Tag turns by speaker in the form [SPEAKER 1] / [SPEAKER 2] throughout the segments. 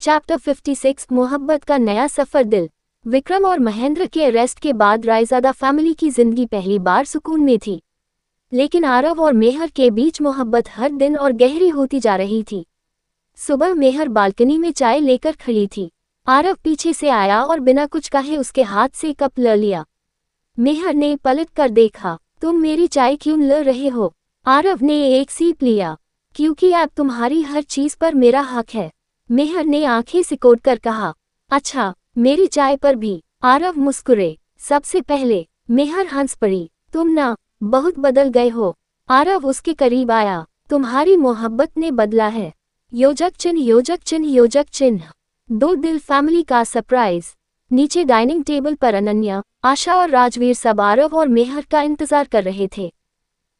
[SPEAKER 1] Chapter 56 मोहब्बत का नया सफर दिल। विक्रम और महेंद्र के अरेस्ट के बाद रायजादा फैमिली की जिंदगी पहली बार सुकून में थी, लेकिन आरव और मेहर के बीच मोहब्बत हर दिन और गहरी होती जा रही थी। सुबह मेहर बालकनी में चाय लेकर खड़ी थी। आरव पीछे से आया और बिना कुछ कहे उसके हाथ से कप ले लिया। मेहर ने पलट कर देखा, तुम मेरी चाय क्यों ले रहे हो? आरव ने एक सीप लिया, क्योंकि अब तुम्हारी हर चीज पर मेरा हक है। मेहर ने आंखें सिकोड़ कर कहा, अच्छा, मेरी चाय पर भी? आरव मुस्कुरे। सबसे पहले मेहर हंस पड़ी, तुम ना बहुत बदल गए हो। आरव उसके करीब आया, तुम्हारी मोहब्बत ने बदला है। योजक चिन्ह योजक चिन्ह योजक चिन्ह। दो दिल फैमिली का सरप्राइज। नीचे डाइनिंग टेबल पर अनन्या, आशा और राजवीर सब आरव और मेहर का इंतजार कर रहे थे।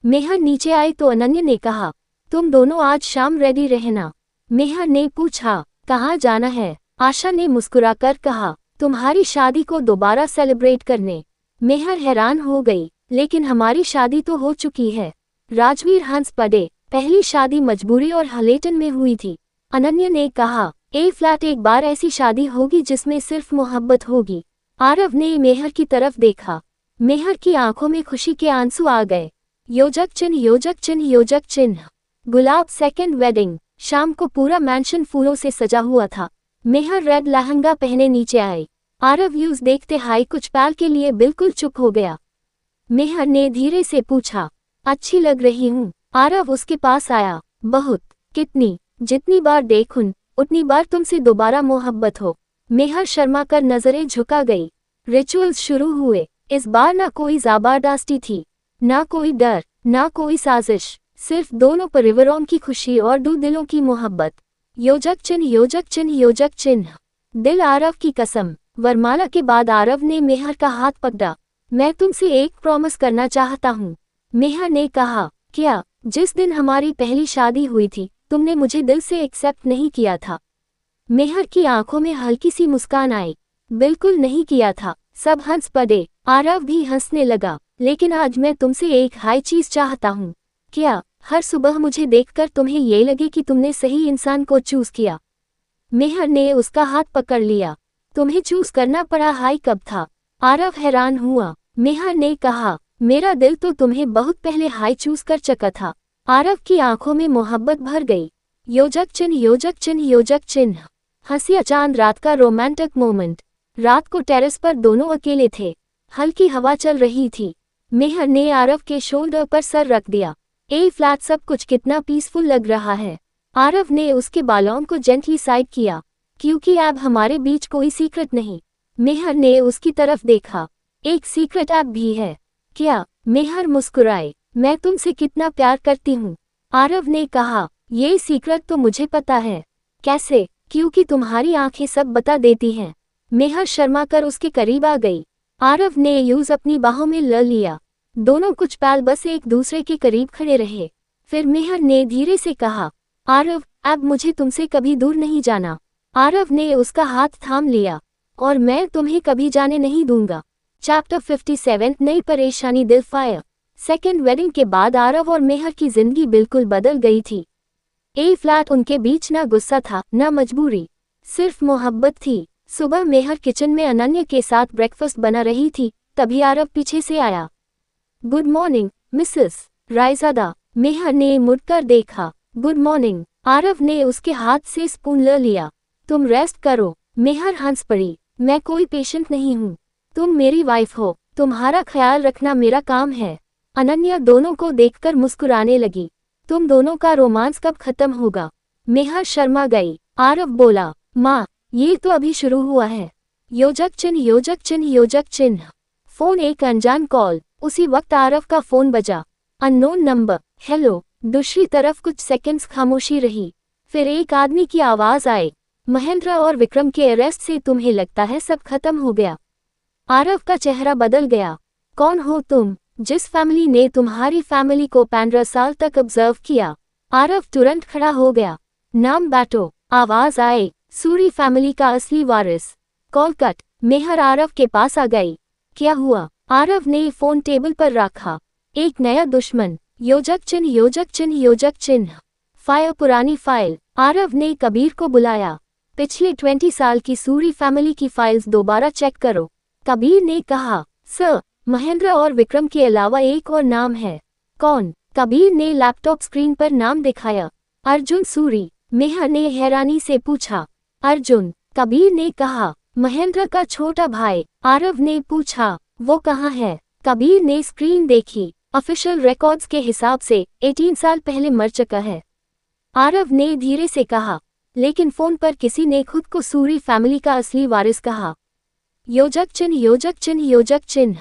[SPEAKER 1] मेहर नीचे आई तो अनन्या ने कहा, तुम दोनों आज शाम रेडी रहना। मेहर ने पूछा, कहाँ जाना है? आशा ने मुस्कुराकर कहा, तुम्हारी शादी को दोबारा सेलिब्रेट करने। मेहर हैरान हो गई, लेकिन हमारी शादी तो हो चुकी है। राजवीर हंस पड़े, पहली शादी मजबूरी और हलेटन में हुई थी। अनन्या ने कहा, ए फ्लैट एक बार ऐसी शादी होगी जिसमें सिर्फ मोहब्बत होगी। आरव ने मेहर की तरफ देखा। मेहर की आंखों में खुशी के आंसू आ गए। योजक चिन्ह योजक चिन्ह योजक चिन्ह। गुलाब सेकंड वेडिंग। शाम को पूरा मैंशन फूलों से सजा हुआ था। मेहर रेड लहंगा पहने नीचे आई। आरव व्यूज देखते हाई कुछ पल के लिए बिल्कुल चुप हो गया। मेहर ने धीरे से पूछा, अच्छी लग रही हूँ? आरव उसके पास आया, बहुत। कितनी? जितनी बार देखूं उतनी बार तुमसे दोबारा मोहब्बत हो। मेहर शर्मा कर नजरें झुका गई। रिचुअल्स शुरू हुए। इस बार ना कोई ज़बरदस्ती थी, ना कोई डर, ना कोई साजिश, सिर्फ दोनों परिवारों की खुशी और दो दिलों की मोहब्बत। योजक चिन्ह योजक चिन्ह योजक चिन्ह। दिल आरव की कसम। वरमाला के बाद आरव ने मेहर का हाथ पकड़ा। मैं तुमसे एक प्रॉमिस करना चाहता हूँ। मेहर ने कहा, क्या? जिस दिन हमारी पहली शादी हुई थी तुमने मुझे दिल से एक्सेप्ट नहीं किया था। मेहर की आंखों में हल्की सी मुस्कान आई। बिल्कुल नहीं किया था। सब हंस पड़े। आरव भी हंसने लगा, लेकिन आज मैं तुमसे एक हाई चीज चाहता हूँ। क्या? हर सुबह मुझे देखकर तुम्हें ये लगे कि तुमने सही इंसान को चूज किया। मेहर ने उसका हाथ पकड़ लिया। तुम्हें चूज करना पड़ा हाई कब था? आरव हैरान हुआ। मेहर ने कहा, मेरा दिल तो तुम्हें बहुत पहले हाई चूज कर चुका था। आरव की आंखों में मोहब्बत भर गई। योजक चिन्ह योजक चिन्ह योजक चिन्ह। हंसिया चांद रात का रोमांटिक मोमेंट। रात को टेरेस पर दोनों अकेले थे। हल्की हवा चल रही थी। मेहर ने आरव के शोल्डर पर सर रख दिया। ए फ्लैट, सब कुछ कितना पीसफुल लग रहा है। आरव ने उसके बालों को जेंटली साइड किया, क्योंकि अब हमारे बीच कोई सीक्रेट नहीं। मेहर ने उसकी तरफ देखा। एक सीक्रेट अब भी है। क्या? मेहर मुस्कुराए। मैं तुमसे कितना प्यार करती हूँ। आरव ने कहा, ये सीक्रेट तो मुझे पता है। कैसे? क्योंकि तुम्हारी आंखें सब बता देती हैं। मेहर शर्मा कर उसके करीब आ गई। आरव ने यूज अपनी बाहों में ले लिया। दोनों कुछ पल बस एक दूसरे के करीब खड़े रहे। फिर मेहर ने धीरे से कहा, आरव, अब मुझे तुमसे कभी दूर नहीं जाना। आरव ने उसका हाथ थाम लिया, और मैं तुम्हें कभी जाने नहीं दूंगा। चैप्टर 57 नई परेशानी दिल फायर। सेकेंड वेडिंग के बाद आरव और मेहर की जिंदगी बिल्कुल बदल गई थी। ए फ्लैट उनके बीच ना गुस्सा था, ना मजबूरी, सिर्फ मोहब्बत थी। सुबह मेहर किचन में अनन्या के साथ ब्रेकफास्ट बना रही थी, तभी आरव पीछे से आया। Good morning Mrs Raizada. Mehar ने मुड़कर देखा। Good morning. आरव ने उसके हाथ से स्पून ले लिया। तुम रेस्ट करो। मेहर हंस पड़ी। मैं कोई पेशेंट नहीं हूँ, तुम मेरी वाइफ हो। तुम्हारा ख्याल रखना मेरा काम है। अनन्या दोनों को देखकर मुस्कुराने लगी। तुम दोनों का रोमांस कब खत्म होगा? मेहर शर्मा गई। आरव बोला, माँ, ये तो अभी शुरू हुआ है। योजक चिन्ह योजक चिन्ह योजक चिन्ह। फोन एक अनजान कॉल। उसी वक्त आरव का फोन बजा। Unknown number. हेलो। दूसरी तरफ कुछ सेकंड्स खामोशी रही। फिर एक आदमी की आवाज आई, महेंद्र और विक्रम के अरेस्ट से तुम्हें लगता है सब खत्म हो गया? आरव का चेहरा बदल गया। कौन हो तुम? जिस फैमिली ने तुम्हारी फैमिली को 15 साल तक ऑब्जर्व किया। आरव तुरंत खड़ा हो गया। नाम बैठो। आवाज आए, सूरी फैमिली का असली वारिस। Call cut. मेहर आरव के पास आ गई। क्या हुआ? आरव ने फोन टेबल पर रखा। एक नया दुश्मन। योजक चिन्ह योजक चिन्ह योजक चिन्ह। फाइल पुरानी फाइल। आरव ने कबीर को बुलाया। पिछले 20 साल की सूरी फैमिली की फाइल्स दोबारा चेक करो। कबीर ने कहा, सर, महेंद्र और विक्रम के अलावा एक और नाम है। कौन? कबीर ने लैपटॉप स्क्रीन पर नाम दिखाया। अर्जुन सूरी। मेहर ने हैरानी से पूछा। अर्जुन? कबीर ने कहा। महेंद्र का छोटा भाई। आरव ने पूछा, वो कहाँ है? कबीर ने स्क्रीन देखी। ऑफिशियल रिकॉर्ड्स के हिसाब से 18 साल पहले मर चुका है। आरव ने धीरे से कहा, लेकिन फोन पर किसी ने खुद को सूरी फैमिली का असली वारिस कहा। योजक चिन्ह, योजक चिन्ह, योजक चिन्ह।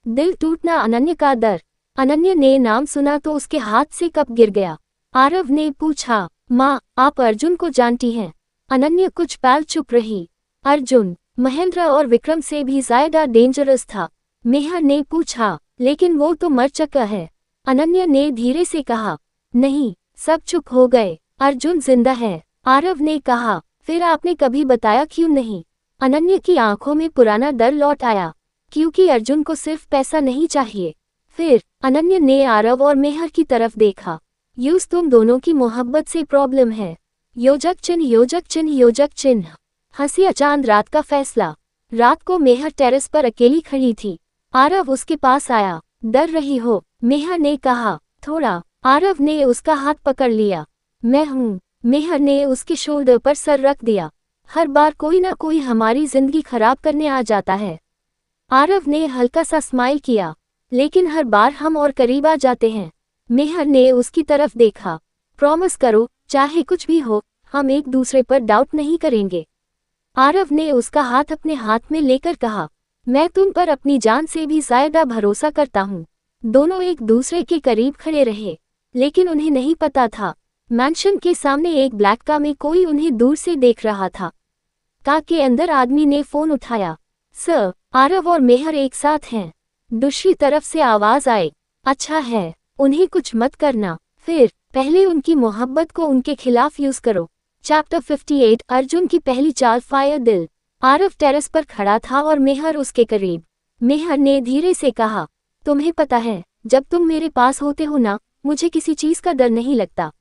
[SPEAKER 1] दिल टूटना अनन्या का डर। अनन्या ने नाम सुना तो उसके हाथ से कप गिर गया। आरव ने पूछा, माँ, आप अर्जुन को जानती हैं? अनन्या कुछ पल चुप रही। अर्जुन महेंद्र और विक्रम से भी ज्यादा डेंजरस था। मेहर ने पूछा, लेकिन वो तो मर चुका है। अनन्या ने धीरे से कहा, नहीं। सब चुप हो गए। अर्जुन जिंदा है। आरव ने कहा, फिर आपने कभी बताया क्यों नहीं? अनन्या की आंखों में पुराना डर लौट आया। क्योंकि अर्जुन को सिर्फ पैसा नहीं चाहिए। फिर अनन्या ने आरव और मेहर की तरफ देखा। यूज तुम दोनों की मोहब्बत से प्रॉब्लम है। योजक चिन्ह, योजक चिन्ह, योजक चिन्ह। हंसी चांद रात का फैसला। रात को मेहर टेरेस पर अकेली खड़ी थी। आरव उसके पास आया। डर रही हो? मेहर ने कहा, थोड़ा। आरव ने उसका हाथ पकड़ लिया। मैं हूँ। मेहर ने उसके शोल्डर पर सर रख दिया। हर बार कोई ना कोई हमारी जिंदगी खराब करने आ जाता है। आरव ने हल्का सा स्माइल किया, लेकिन हर बार हम और करीब आ जाते हैं। मेहर ने उसकी तरफ देखा। प्रॉमिस करो, चाहे कुछ भी हो, हम एक दूसरे पर डाउट नहीं करेंगे। आरव ने उसका हाथ अपने हाथ में लेकर कहा, मैं तुम पर अपनी जान से भी ज्यादा भरोसा करता हूँ। दोनों एक दूसरे के करीब खड़े रहे, लेकिन उन्हें नहीं पता था मैंशन के सामने एक ब्लैक कार में कोई उन्हें दूर से देख रहा था। कार के अंदर आदमी ने फोन उठाया। सर, आरव और मेहर एक साथ हैं। दूसरी तरफ से आवाज आई, अच्छा है, उन्हें कुछ मत करना। फिर पहले उनकी मोहब्बत को उनके खिलाफ यूज करो। चैप्टर 58। अर्जुन की पहली चाल, फायर दिल। आरव टेरेस पर खड़ा था और मेहर उसके करीब। मेहर ने धीरे से कहा, तुम्हें पता है, जब तुम मेरे पास होते हो ना, मुझे किसी चीज का डर नहीं लगता।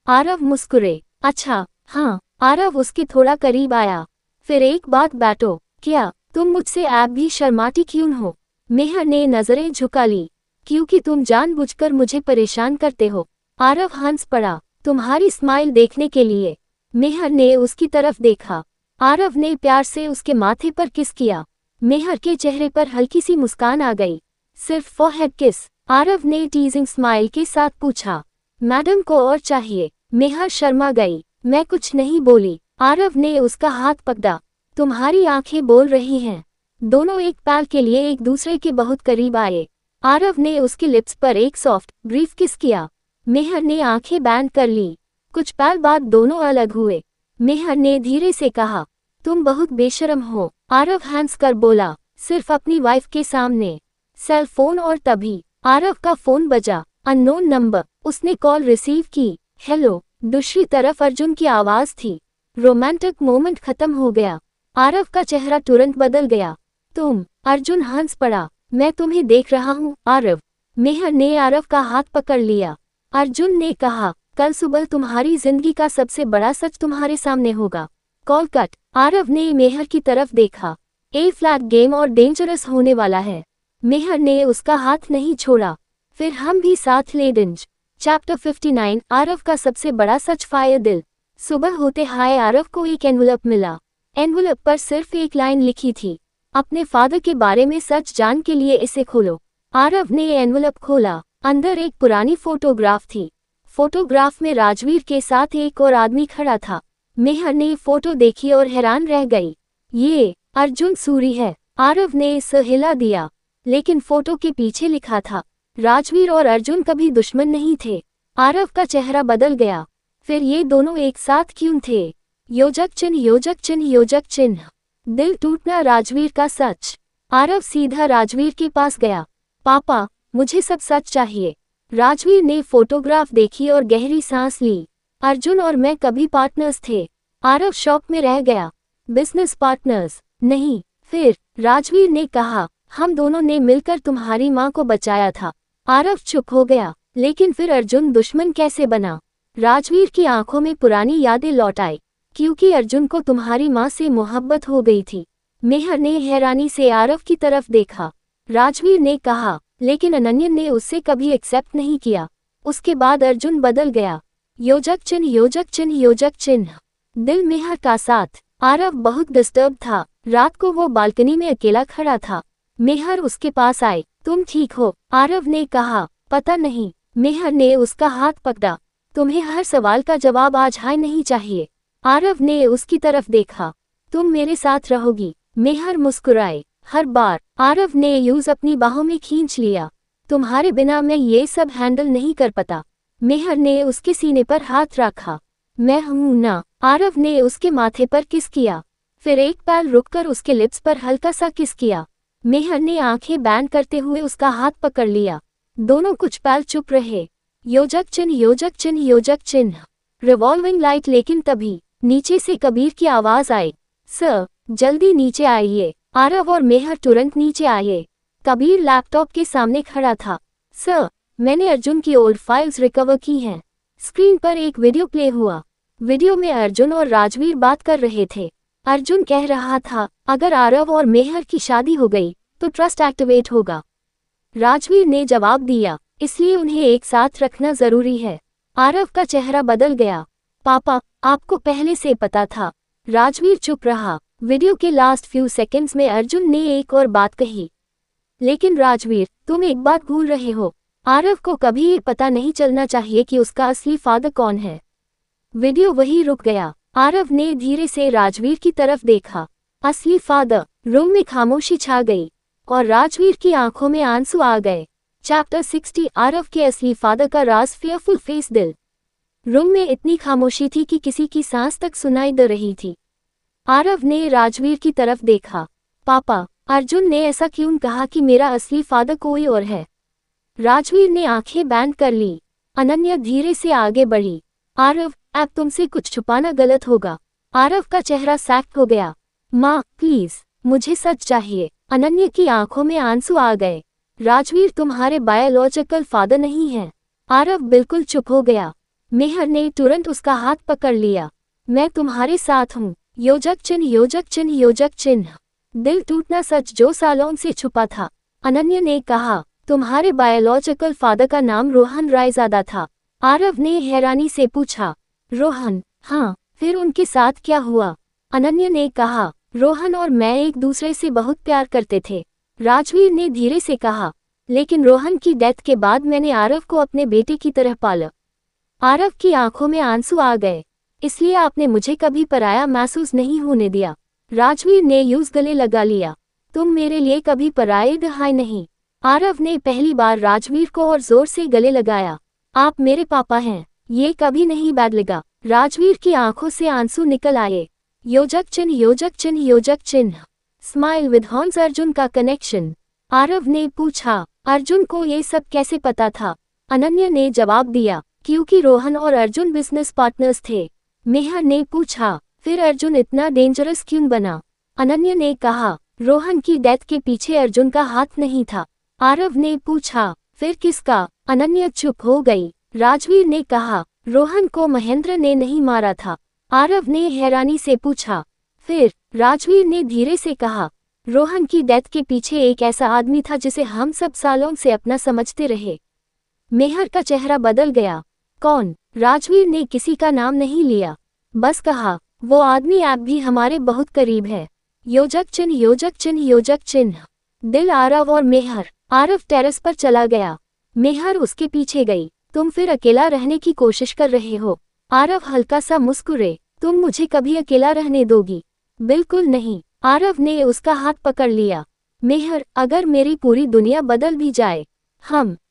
[SPEAKER 1] आरव मुस्कुरे। अच्छा, हाँ। आरव उसके थोड़ा करीब आया। फिर एक बात बैठो, क्या तुम मुझसे ऐप भी शर्माती क्यों हो? मेहर ने नजरें झुका ली। क्योंकि तुम जानबूझकर मुझे परेशान करते हो। आरव हंस पड़ा, तुम्हारी स्माइल देखने के लिए। मेहर ने उसकी तरफ देखा। आरव ने प्यार से उसके माथे पर किस किया। मेहर के चेहरे पर हल्की सी मुस्कान आ गई। सिर्फ फॉरहेड किस। आरव ने टीजिंग स्माइल के साथ पूछा, मैडम को और चाहिए? मेहर शर्मा गई। मैं कुछ नहीं बोली। आरव ने उसका हाथ पकड़ा। तुम्हारी आंखें बोल रही हैं। दोनों एक पल के लिए एक दूसरे के बहुत करीब आए। आरव ने उसके लिप्स पर एक सॉफ्ट, ब्रीफ किस किया। मेहर ने आंखें बैंड कर ली। कुछ पल बाद दोनों अलग हुए। मेहर ने धीरे से कहा, तुम बहुत बेशर्म हो। आरव हंस कर बोला, सिर्फ अपनी वाइफ के सामने। Cell phone. और तभी आरव का फोन बजा। Unknown number. उसने कॉल रिसीव की। हेलो। दूसरी तरफ अर्जुन की आवाज थी। रोमांटिक मोमेंट खत्म हो गया। आरव का चेहरा तुरंत बदल गया। तुम? अर्जुन हंस पड़ा। मैं तुम्हें देख रहा हूँ, आरव। मेहर ने आरव का हाथ पकड़ लिया। अर्जुन ने कहा, कल सुबह तुम्हारी जिंदगी का सबसे बड़ा सच तुम्हारे सामने होगा। Call cut. आरव ने मेहर की तरफ देखा। ए फ्लैट गेम और डेंजरस होने वाला है। मेहर ने उसका हाथ नहीं छोड़ा। फिर हम भी साथ ले डिंज। चैप्टर 59। आरव का सबसे बड़ा सच, फायर दिल। सुबह होते हाय आरव को एक एनवलप मिला। एनवलप पर सिर्फ एक लाइन लिखी थी, अपने फादर के बारे में सच जान के लिए इसे खोलो। आरव ने एनवलप खोला। अंदर एक पुरानी फोटोग्राफ थी। फोटोग्राफ में राजवीर के साथ एक और आदमी खड़ा था। मेहर ने फोटो देखी और हैरान रह गई। ये अर्जुन सूरी है। आरव ने इसे हिला दिया, लेकिन फोटो के पीछे लिखा था, राजवीर और अर्जुन कभी दुश्मन नहीं थे। आरव का चेहरा बदल गया। फिर ये दोनों एक साथ क्यों थे? योजक चिन्ह, योजक चिन्ह, योजक चिन्ह। दिल टूटना, राजवीर का सच। आरव सीधा राजवीर के पास गया। पापा, मुझे सब सच चाहिए। राजवीर ने फोटोग्राफ देखी और गहरी सांस ली। अर्जुन और मैं कभी पार्टनर्स थे। आरव शॉक में रह गया। Business partners? नहीं। फिर राजवीर ने कहा, हम दोनों ने मिलकर तुम्हारी माँ को बचाया था। आरव चुप हो गया। लेकिन फिर अर्जुन दुश्मन कैसे बना? राजवीर की आंखों में पुरानी यादें लौट आई। क्योंकि अर्जुन को तुम्हारी माँ से मोहब्बत हो गई थी। मेहर ने हैरानी से आरव की तरफ देखा। राजवीर ने कहा, लेकिन अनन्या ने उससे कभी एक्सेप्ट नहीं किया। उसके बाद अर्जुन बदल गया। योजक चिन्ह योजक चिन्ह योजक चिन्ह। दिल मेहर का साथ। आरव बहुत डिस्टर्ब था। रात को वो बालकनी में अकेला खड़ा था। मेहर उसके पास आए। तुम ठीक हो? आरव ने कहा, पता नहीं। मेहर ने उसका हाथ पकड़ा। तुम्हें हर सवाल का जवाब आज हाय नहीं चाहिए। आरव ने उसकी तरफ देखा। तुम मेरे साथ रहोगी? मेहर मुस्कुराए। हर बार। आरव ने यूज अपनी बाहों में खींच लिया। तुम्हारे बिना मैं ये सब हैंडल नहीं कर पाता। मेहर ने उसके सीने पर हाथ रखा। मैं हूं ना। आरव ने उसके माथे पर किस किया, फिर एक पल रुककर उसके लिप्स पर हल्का सा किस किया। मेहर ने आंखें बैंड करते हुए उसका हाथ पकड़ लिया। दोनों कुछ पल चुप रहे। योजक चिन्ह योजक चिन्ह योजक चिन्ह। Revolving light. लेकिन तभी नीचे से कबीर की आवाज आई, सर जल्दी नीचे आइए। आरव और मेहर तुरंत नीचे आए। कबीर लैपटॉप के सामने खड़ा था। सर, मैंने अर्जुन की ओल्ड फाइल्स रिकवर की हैं। स्क्रीन पर एक वीडियो प्ले हुआ। वीडियो में अर्जुन और राजवीर बात कर रहे थे। अर्जुन कह रहा था, अगर आरव और मेहर की शादी हो गई तो ट्रस्ट एक्टिवेट होगा। राजवीर ने जवाब दिया, इसलिए उन्हें एक साथ रखना जरूरी है। आरव का चेहरा बदल गया। पापा, आपको पहले से पता था। राजवीर चुप रहा। वीडियो के लास्ट फ्यू सेकंड्स में अर्जुन ने एक और बात कही, लेकिन राजवीर, तुम एक बात भूल रहे हो। आरव को कभी ये पता नहीं चलना चाहिए कि उसका असली फादर कौन है। वीडियो वहीं रुक गया। आरव ने धीरे से राजवीर की तरफ देखा। असली फादर। रूम में खामोशी छा गई और राजवीर की आंखों में आंसू आ गए। चैप्टर 60। आरव के असली फादर का राज। Fearful face. दिल। रूम में इतनी खामोशी थी कि किसी की सांस तक सुनाई दे रही थी। आरव ने राजवीर की तरफ देखा। पापा, अर्जुन ने ऐसा क्यों कहा कि मेरा असली फादर कोई और है? राजवीर ने आंखें बैंड कर ली। अनन्या धीरे से आगे बढ़ी। आरव, अब तुमसे कुछ छुपाना गलत होगा। आरव का चेहरा सैक्ट हो गया। माँ, प्लीज, मुझे सच चाहिए। अनन्या की आंखों में आंसू आ गए। राजवीर तुम्हारे बायोलॉजिकल फादर नहीं हैं। आरव बिल्कुल चुप हो गया। मेहर ने तुरंत उसका हाथ पकड़ लिया। मैं तुम्हारे साथ हूँ। योजक चिन्ह योजक चिन्ह योजक चिन्ह। दिल टूटना सच जो सालों से छुपा था। अनन्या ने कहा, तुम्हारे बायोलॉजिकल फादर का नाम रोहन रायजादा था। आरव ने हैरानी से पूछा, रोहन? हाँ, फिर उनके साथ क्या हुआ? अनन्या ने कहा, रोहन और मैं एक दूसरे से बहुत प्यार करते थे। राजवीर ने धीरे से कहा, लेकिन रोहन की डेथ के बाद मैंने आरव को अपने बेटे की तरह पाला। आरव की आंखों में आंसू आ गए। इसलिए आपने मुझे कभी पराया महसूस नहीं होने दिया। राजवीर ने यूज गले लगा लिया। तुम मेरे लिए कभी पराये दहाई नहीं। आरव ने पहली बार राजवीर को और जोर से गले लगाया। आप मेरे पापा हैं, ये कभी नहीं बैड लगा। राजवीर की आंखों से आंसू निकल आए। योजक चिन्ह योजक चिन्ह योजक चिन्ह। Smile with horns. अर्जुन का कनेक्शन। आरव ने पूछा, अर्जुन को ये सब कैसे पता था? अनन्या ने जवाब दिया, क्योंकि रोहन और अर्जुन बिजनेस पार्टनर्स थे। मेहर ने पूछा, फिर अर्जुन इतना डेंजरस क्यों बना? अनन्या ने कहा, रोहन की डेथ के पीछे अर्जुन का हाथ नहीं था। आरव ने पूछा, फिर किसका? अनन्या चुप हो गई। राजवीर ने कहा, रोहन को महेंद्र ने नहीं मारा था। आरव ने हैरानी से पूछा, फिर? राजवीर ने धीरे से कहा, रोहन की डेथ के पीछे एक ऐसा आदमी था जिसे हम सब सालों से अपना समझते रहे। मेहर का चेहरा बदल गया। कौन? राजवीर ने किसी का नाम नहीं लिया, बस कहा, वो आदमी आप भी हमारे बहुत करीब है। योजक चिन्ह योजक चिन्ह योजक चिन्ह। दिल। आरव और मेहर। आरव टेरेस पर चला गया। मेहर उसके पीछे गई। तुम फिर अकेला रहने की कोशिश कर रहे हो? आरव हल्का सा मुस्कुरे। तुम मुझे कभी अकेला रहने दोगी? बिल्कुल नहीं। आरव ने उसका हाथ पकड़ लिया। मेहर, अगर मेरी पूरी दुनिया बदल भी जाए,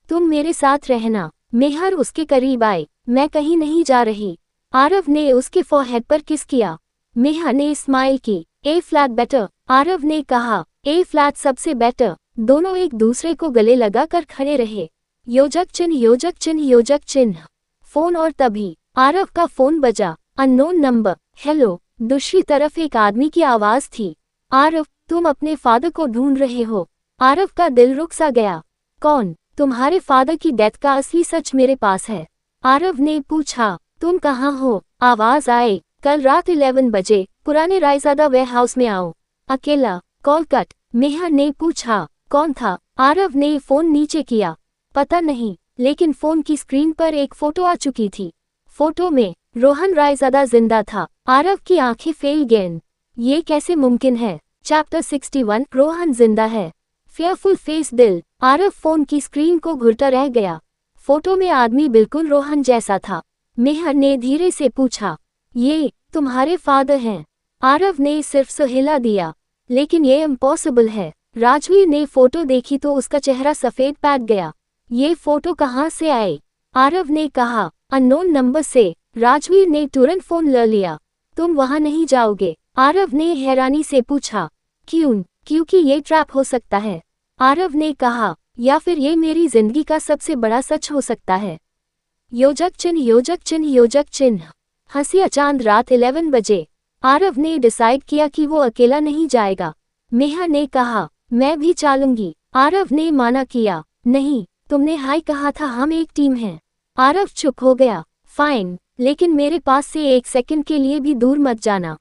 [SPEAKER 1] तुम मेरे साथ रहना। मेहर उसके करीब आए। मैं कहीं नहीं जा रही। आरव ने उसके फोरहेड पर किस किया। मेहर ने स्माइल की। ए फ्लैट बेटर। आरव ने कहा, ए फ्लैट सबसे बेटर। दोनों एक दूसरे को गले लगाकर खड़े रहे। योजक चिन्ह योजक चिन्ह योजक चिन्ह। फोन। और तभी आरव का फोन बजा। Unknown number. हेलो। दूसरी तरफ एक आदमी की आवाज थी। आरव, तुम अपने फादर को ढूंढ रहे हो? आरव का दिल रुक सा गया। कौन? तुम्हारे फादर की डेथ का असली सच मेरे पास है। आरव ने पूछा, तुम कहाँ हो? आवाज आए, कल रात 11 बजे पुराने रायज़ादा वेयरहाउस में आओ। अकेला। Call cut. मेहर ने पूछा, कौन था? आरव ने फोन नीचे किया। पता नहीं, लेकिन फोन की स्क्रीन पर एक फोटो आ चुकी थी। फोटो में रोहन रायज़ादा जिंदा था। आरव की आंखें फैल गईं। ये कैसे मुमकिन है? चैप्टर 61 रोहन जिंदा है। फेयरफुल फेस दिल। आरव फोन की स्क्रीन को घूरता रह गया। फोटो में आदमी बिल्कुल रोहन जैसा था। मेहर ने धीरे से पूछा, ये तुम्हारे फादर हैं? आरव ने सिर्फ सहेला दिया, लेकिन ये इम्पॉसिबल है। राजवीर ने फोटो देखी तो उसका चेहरा सफेद पैट गया। ये फोटो कहाँ से आए? आरव ने कहा, अननोन नंबर से। राजवीर ने तुरंत फोन ले लिया। तुम वहां नहीं जाओगे? आरव ने हैरानी से पूछा। क्यों? क्योंकि ये ट्रैप हो सकता है। आरव ने कहा, या फिर ये मेरी जिंदगी का सबसे बड़ा सच हो सकता है। योजक चिन्ह योजक चिन्ह योजक चिन्ह। हंसिया चांद। रात 11 बजे आरव ने डिसाइड किया कि वो अकेला नहीं जाएगा। मेहर ने कहा, मैं भी चलूंगी। आरव ने माना किया। नहीं, तुमने हाय कहा था, हम एक टीम हैं। आरव चुप हो गया। फाइन, लेकिन मेरे पास से एक सेकंड के लिए भी दूर मत जाना।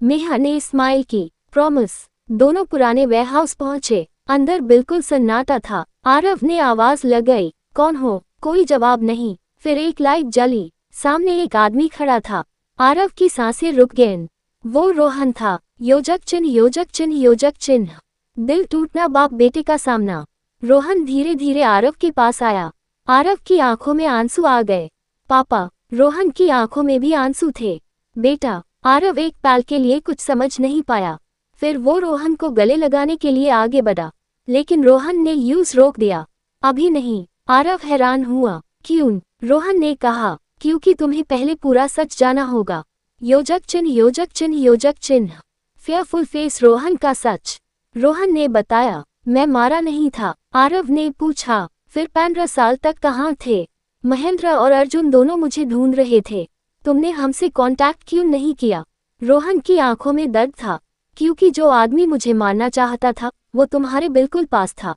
[SPEAKER 1] मेहर ने स्माइल की। प्रॉमिस। दोनों पुराने वेयरहाउस पहुंचे। अंदर बिल्कुल सन्नाटा था। आरव ने आवाज लगाई, कौन हो? कोई जवाब नहीं। फिर एक लाइट जली। सामने एक आदमी खड़ा था। आरव की सांसें रुक गईं। वो रोहन था। योजक चिन्ह योजक चिन्ह योजक चिन्ह। दिल टूटना बाप बेटे का सामना। रोहन धीरे धीरे आरव के पास आया। आरव की आंखों में आंसू आ गए। पापा। रोहन की आंखों में भी आंसू थे। बेटा। आरव एक पल के लिए कुछ समझ नहीं पाया। फिर वो रोहन को गले लगाने के लिए आगे बढ़ा, लेकिन रोहन ने यूं रोक दिया। अभी नहीं। आरव हैरान हुआ। क्यों? रोहन ने कहा, क्योंकि तुम्हें पहले पूरा सच जाना होगा। योजक चिन्ह योजक चिन्ह योजक चिन्ह। Fearful face. रोहन का सच। रोहन ने बताया, मैं मारा नहीं था। आरव ने पूछा, फिर 15 साल तक कहाँ थे? महेंद्र और अर्जुन दोनों मुझे ढूंढ रहे थे। तुमने हमसे कांटेक्ट क्यों नहीं किया? रोहन की आंखों में दर्द था, क्योंकि जो आदमी मुझे मारना चाहता था वो तुम्हारे बिल्कुल पास था।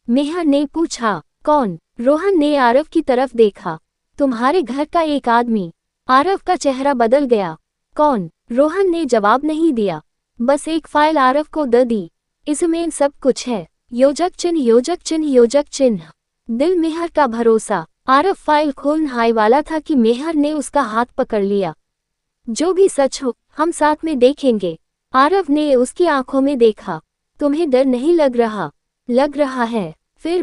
[SPEAKER 1] मेहर ने पूछा, कौन? रोहन ने आरव की तरफ देखा। तुम्हारे घर का एक आदमी। आरव का चेहरा बदल गया। कौन? रोहन ने जवाब नहीं दिया, बस एक फाइल आरव को दे दी। इसमें सब कुछ है। योजक चिन्ह योजक चिन्ह योजक चिन्ह। दिल मेहर का भरोसा। आरव फाइल खोलने वाला था कि मेहर ने उसका हाथ पकड़ लिया। जो भी सच हो, हम साथ में देखेंगे। आरव ने उसकी आंखों में देखा। तुम्हें डर नहीं लग रहा? लग रहा है, फिर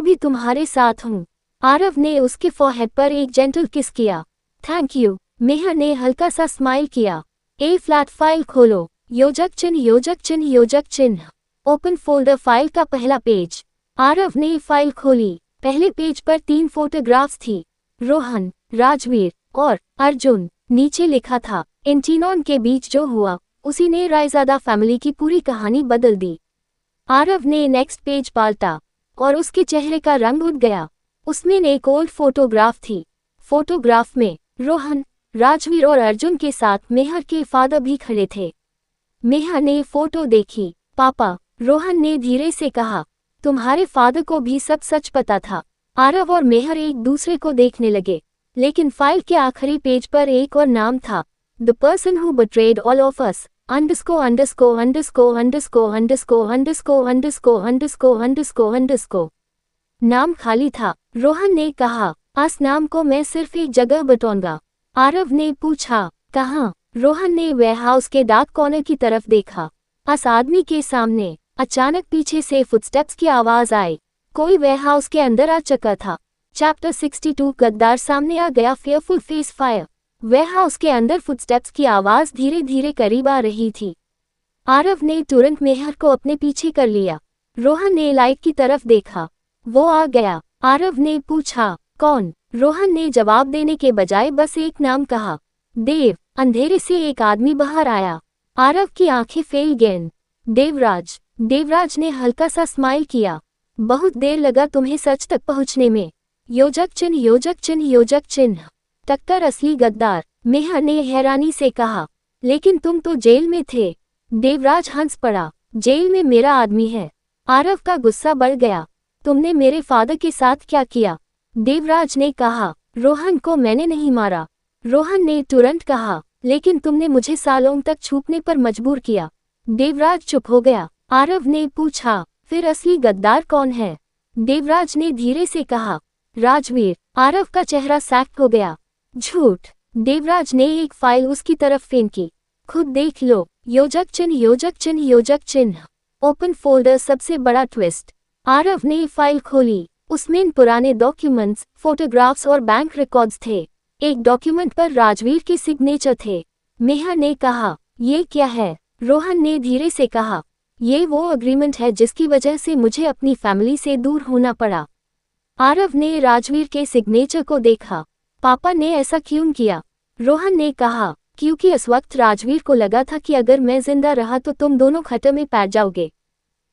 [SPEAKER 1] भी तुम्हारे साथ हूँ। आरव ने उसके फोरहेड पर एक जेंटल किस किया। Thank you. मेहर ने हल्का सा स्माइल किया। ए फ्लैट फाइल खोलो। योजक चिन्ह योजक चिन्ह योजक चिन्ह। Open folder. फाइल का पहला पेज। आरव ने फाइल खोली। पहले पेज पर 3 फोटोग्राफ्स थी, रोहन, राजवीर और अर्जुन। नीचे लिखा था, इन तीनों के बीच जो हुआ उसी ने रायज़ादा फैमिली की पूरी कहानी बदल दी। आरव ने नेक्स्ट पेज पाल्टा और उसके चेहरे का रंग उड़ गया। उसमें एक ओल्ड फोटोग्राफ थी। फोटोग्राफ में रोहन, राजवीर और अर्जुन के साथ मेहर के फादर भी खड़े थे। मेहर ने फोटो देखी। पापा। रोहन ने धीरे से कहा, तुम्हारे फादर को भी सब सच पता था। आरव और मेहर एक दूसरे को देखने लगे, लेकिन फाइल के आखिरी पेज पर एक और नाम था, the person who betrayed all of us underscore underscore underscore underscore underscore underscore underscore underscore underscore underscore. नाम खाली था। रोहन ने कहा, इस नाम को मैं सिर्फ एक जगह बताऊंगा। आरव ने पूछा, कहाँ? रोहन ने वेयरहाउस के डार्क कॉर्नर की तरफ देखा। उस आदमी के सामने अचानक पीछे से फुटस्टेप्स की आवाज आई। कोई वेयरहाउस के अंदर आ चुका था। चैप्टर 62 गद्दार सामने आ गया। Fearful face fire. वेयरहाउस के अंदर फुटस्टेप्स की आवाज धीरे धीरे करीब आ रही थी। आरव ने तुरंत मेहर को अपने पीछे कर लिया। रोहन ने लाइट की तरफ देखा। वो आ गया। आरव ने पूछा, कौन? रोहन ने जवाब देने के बजाय बस एक नाम कहा, देव। अंधेरे से एक आदमी बाहर आया। आरव की आंखें फैल गईं। देवराज। देवराज ने हल्का सा स्माइल किया। बहुत देर लगा तुम्हें सच तक पहुंचने में। योजक चिन्ह योजक चिन्ह योजक चिन्ह। टक्कर असली गद्दार। मेहर ने हैरानी से कहा, लेकिन तुम तो जेल में थे। देवराज हंस पड़ा। जेल में मेरा आदमी है। आरव का गुस्सा बढ़ गया। तुमने मेरे फादर के साथ क्या किया? देवराज ने कहा, रोहन को मैंने नहीं मारा। रोहन ने तुरंत कहा, लेकिन तुमने मुझे सालों तक छुपने पर मजबूर किया। देवराज चुप हो गया। आरव ने पूछा, फिर असली गद्दार कौन है? देवराज ने धीरे से कहा, राजवीर। आरव का चेहरा सख्त हो गया। झूठ। देवराज ने एक फाइल उसकी तरफ फेंकी। खुद देख लो। योजक चिन्ह योजक चिन्ह योजक चिन्ह। Open folder. सबसे बड़ा ट्विस्ट। आरव ने फाइल खोली। उसमें पुराने डॉक्यूमेंट्स, फोटोग्राफ्स और बैंक रिकॉर्ड्स थे। एक डॉक्यूमेंट पर राजवीर के सिग्नेचर थे। मेहर ने कहा, ये क्या है? रोहन ने धीरे से कहा, ये वो अग्रीमेंट है जिसकी वजह से मुझे अपनी फैमिली से दूर होना पड़ा। आरव ने राजवीर के सिग्नेचर को देखा। पापा ने ऐसा क्यों किया? रोहन ने कहा, क्योंकि इस वक्त राजवीर को लगा था कि अगर मैं जिंदा रहा तो तुम दोनों खतरे में पड़ जाओगे।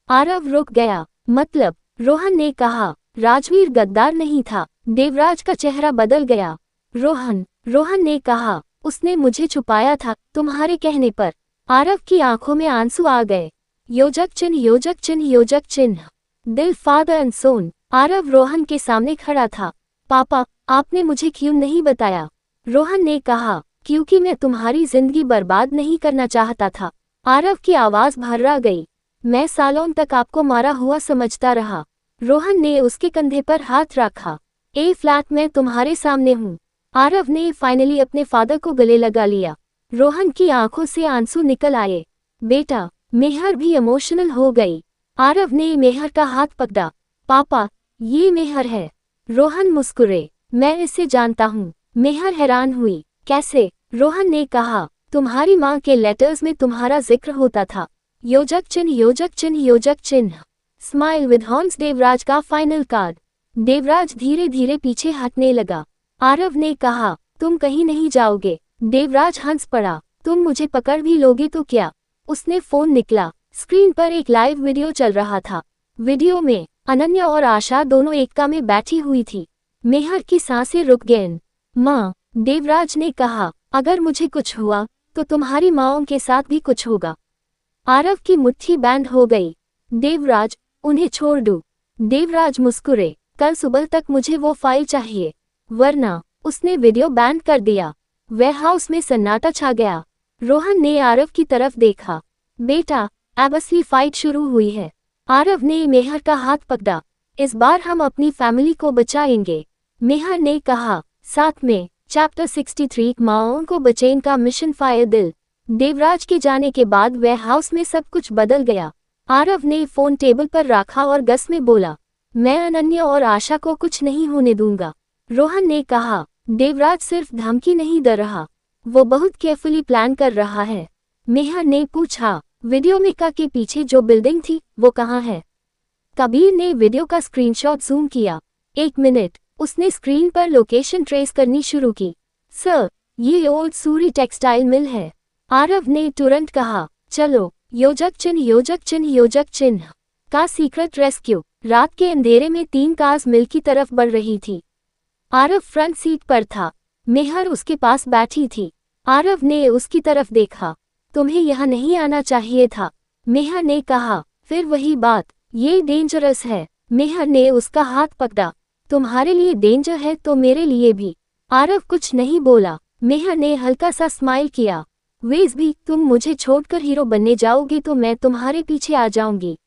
[SPEAKER 1] आरव रुक गया। मतलब? रोहन ने कहा, राजवीर गद्दार नहीं था। देवराज का चेहरा बदल गया। रोहन ने कहा, उसने मुझे छुपाया था तुम्हारे कहने पर। आरव की आंखों में आंसू आ गए। योजक चिन्ह योजक चिन्ह योजक चिन्ह। दिल। फादर एंड सोन। आरव रोहन के सामने खड़ा था। पापा, आपने मुझे क्यों नहीं बताया? रोहन ने कहा, क्योंकि मैं तुम्हारी जिंदगी बर्बाद नहीं करना चाहता था। आरव की आवाज भर्रा गई। मैं सालों तक आपको मारा हुआ समझता रहा। रोहन ने उसके कंधे पर हाथ रखा। ए फ्लैट, मैं तुम्हारे सामने हूँ। आरव ने फाइनली अपने फादर को गले लगा लिया। रोहन की आंखों से आंसू निकल आए। बेटा। मेहर भी इमोशनल हो गई। आरव ने मेहर का हाथ पकड़ा। पापा, ये मेहर है। रोहन मुस्कुरे। मैं इसे जानता हूँ। मेहर हैरान हुई। कैसे? रोहन ने कहा, तुम्हारी माँ के लेटर्स में तुम्हारा जिक्र होता था। योजक चिन्ह योजक चिन्ह योजक चिन्ह। Smile with horns. देवराज का फाइनल कार्ड। देवराज धीरे धीरे पीछे हटने लगा। आरव ने कहा, तुम कहीं नहीं जाओगे। देवराज हंस पड़ा। तुम मुझे पकड़ भी लोगे तो क्या? उसने फोन निकला। स्क्रीन पर एक लाइव वीडियो चल रहा था। वीडियो में अनन्या और आशा दोनों एकता में बैठी हुई थी। मेहर की सांसें रुक गईं। माँ, देवराज ने कहा, अगर मुझे कुछ हुआ तो तुम्हारी माँओं के साथ भी कुछ होगा। आरव की मुट्ठी बैंड हो गई। देवराज, उन्हें छोड़ दो। देवराज मुस्कुरे। कल सुबह तक मुझे वो फाइल चाहिए, वरना। उसने वीडियो बैंड कर दिया। वेयरहाउस में सन्नाटा छा गया। रोहन ने आरव की तरफ देखा। बेटा, अब असली फाइट शुरू हुई है। आरव ने मेहर का हाथ पकड़ा। इस बार हम अपनी फैमिली को बचाएंगे। मेहर ने कहा। साथ में चैप्टर 63 माओं को बचेन का मिशन फायर दिल। देवराज के जाने के बाद वेयरहाउस में सब कुछ बदल गया। आरव ने फोन टेबल पर रखा और गस में बोला, मैं अनन्या और आशा को कुछ नहीं होने दूंगा। रोहन ने कहा, देवराज सिर्फ धमकी नहीं दे रहा, वो बहुत केयरफुली प्लान कर रहा है। मेहर ने पूछा, वीडियो में के पीछे जो बिल्डिंग थी वो कहाँ है? कबीर ने वीडियो का स्क्रीनशॉट जूम किया। 1 मिनट। उसने स्क्रीन पर लोकेशन ट्रेस करनी शुरू की। सर, ये ओल्ड सूरी टेक्सटाइल मिल है। आरव ने तुरंत कहा, चलो। योजक चिन्ह योजक चिन्ह योजक चिन्ह का सीक्रेट रेस्क्यू। रात के अंधेरे में 3 कार्स मिल की तरफ बढ़ रही थी। आरव फ्रंट सीट पर था। मेहर उसके पास बैठी थी। आरव ने उसकी तरफ देखा। तुम्हें यहाँ नहीं आना चाहिए था। मेहर ने कहा। फिर वही बात, ये डेंजरस है। मेहर ने उसका हाथ पकड़ा। तुम्हारे लिए डेंजर है तो मेरे लिए भी। आरव कुछ नहीं बोला। मेहर ने हल्का सा स्माइल किया। वेज भी, तुम मुझे छोड़कर हीरो बनने जाओगे तो मैं तुम्हारे पीछे आ जाऊंगी।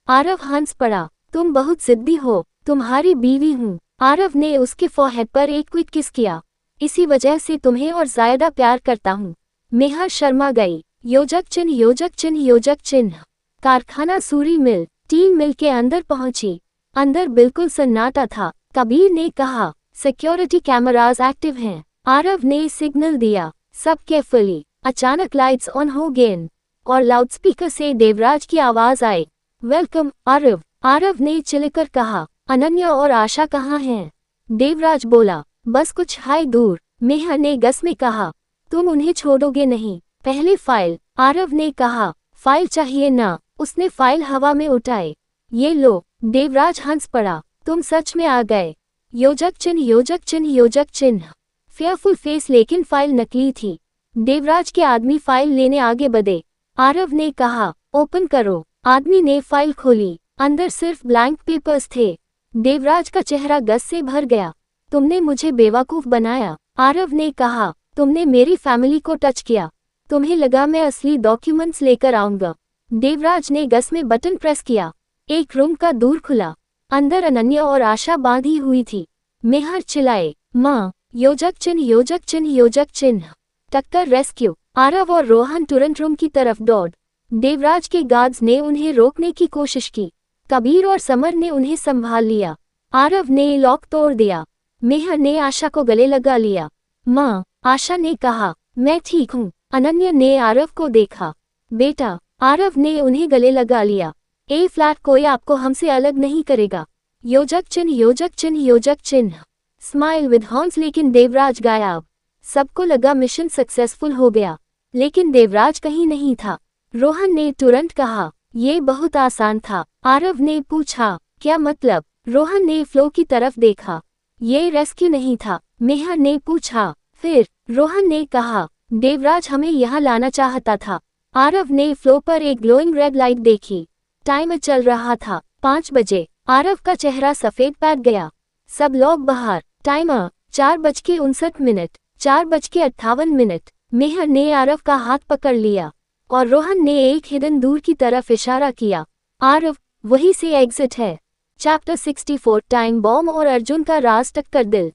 [SPEAKER 1] आरव हंस पड़ा। तुम बहुत जिद्दी हो। तुम्हारी बीवी हूँ। आरव ने उसके फोरहेड पर एक क्विक किस किया। इसी वजह से तुम्हें और ज्यादा प्यार करता हूँ। मेहर शर्मा गई। योजक चिन्ह योजक चिन्ह योजक चिन्ह। कारखाना सूरी मिल। टीम मिल के अंदर पहुंची। अंदर बिल्कुल सन्नाटा था। कबीर ने कहा, सिक्योरिटी कैमरास एक्टिव हैं। आरव ने सिग्नल दिया। सब केयरफुली। अचानक लाइट्स ऑन हो गईं और लाउडस्पीकर से देवराज की आवाज आई, वेलकम आरव। आरव ने चिल्लाकर कहा, अनन्या और आशा कहाँ हैं? देवराज बोला, बस कुछ हाई दूर। मेहर ने गस में कहा, तुम उन्हें छोड़ोगे नहीं। पहले फाइल। आरव ने कहा, फाइल चाहिए ना। उसने फाइल हवा में उठाई। ये लो। देवराज हंस पड़ा। तुम सच में आ गए। योजक चिन्ह योजक चिन्ह योजक चिन्ह। फेयरफुल फेस, लेकिन फाइल नकली थी। देवराज के आदमी फाइल लेने आगे बढ़े। आरव ने कहा, ओपन करो। आदमी ने फाइल खोली। अंदर सिर्फ ब्लैंक पेपर्स थे। देवराज का चेहरा गस से भर गया। तुमने मुझे बेवकूफ बनाया। आरव ने कहा, तुमने मेरी फैमिली को टच किया। तुम्हें लगा मैं असली डॉक्यूमेंट्स लेकर आऊंगा। देवराज ने गस में बटन प्रेस किया। एक रूम का दूर खुला। अंदर अनन्या और आशा बांधी हुई थी। मेहर चिल्लाए, माँ, योजक चिन्ह, योजक चिन्ह, योजक चिन्ह। टक्कर रेस्क्यू। आरव और रोहन तुरंत रूम की तरफ दौड़। देवराज के गार्ड्स ने उन्हें रोकने की कोशिश की। कबीर और समर ने उन्हें संभाल लिया। आरव ने लॉक तोड़ दिया। मेहर ने आशा को गले लगा लिया। माँ, आशा ने कहा, मैं ठीक हूँ। अनन्या ने आरव को देखा। बेटा, आरव ने उन्हें गले लगा लिया। ए फ्लैट, कोई आपको हमसे अलग नहीं करेगा। योजक चिन्ह, योजक चिन्ह, योजक चिन्ह। Smile with horns. लेकिन देवराज गायब। सबको लगा मिशन सक्सेसफुल हो गया, लेकिन देवराज कहीं नहीं था। रोहन ने तुरंत कहा, ये बहुत आसान था। आरव ने पूछा, क्या मतलब? रोहन ने फ्लो की तरफ देखा। ये रेस्क्यू नहीं था। मेहर ने पूछा। फिर रोहन ने कहा, देवराज हमें यहाँ लाना चाहता था। आरव ने फ्लो पर एक ग्लोइंग रेड लाइट देखी। टाइमर चल रहा था। 5 बजे। आरव का चेहरा सफेद पैक गया। सब लोग बाहर। टाइमर 4:59, 4:58। मेहर ने आरव का हाथ पकड़ लिया और रोहन ने एक हिडन दूर की तरफ इशारा किया। आरव, वहीं से एग्जिट है। चैप्टर 64, टाइम बॉम्ब और अर्जुन का राज। टक्कर दिल।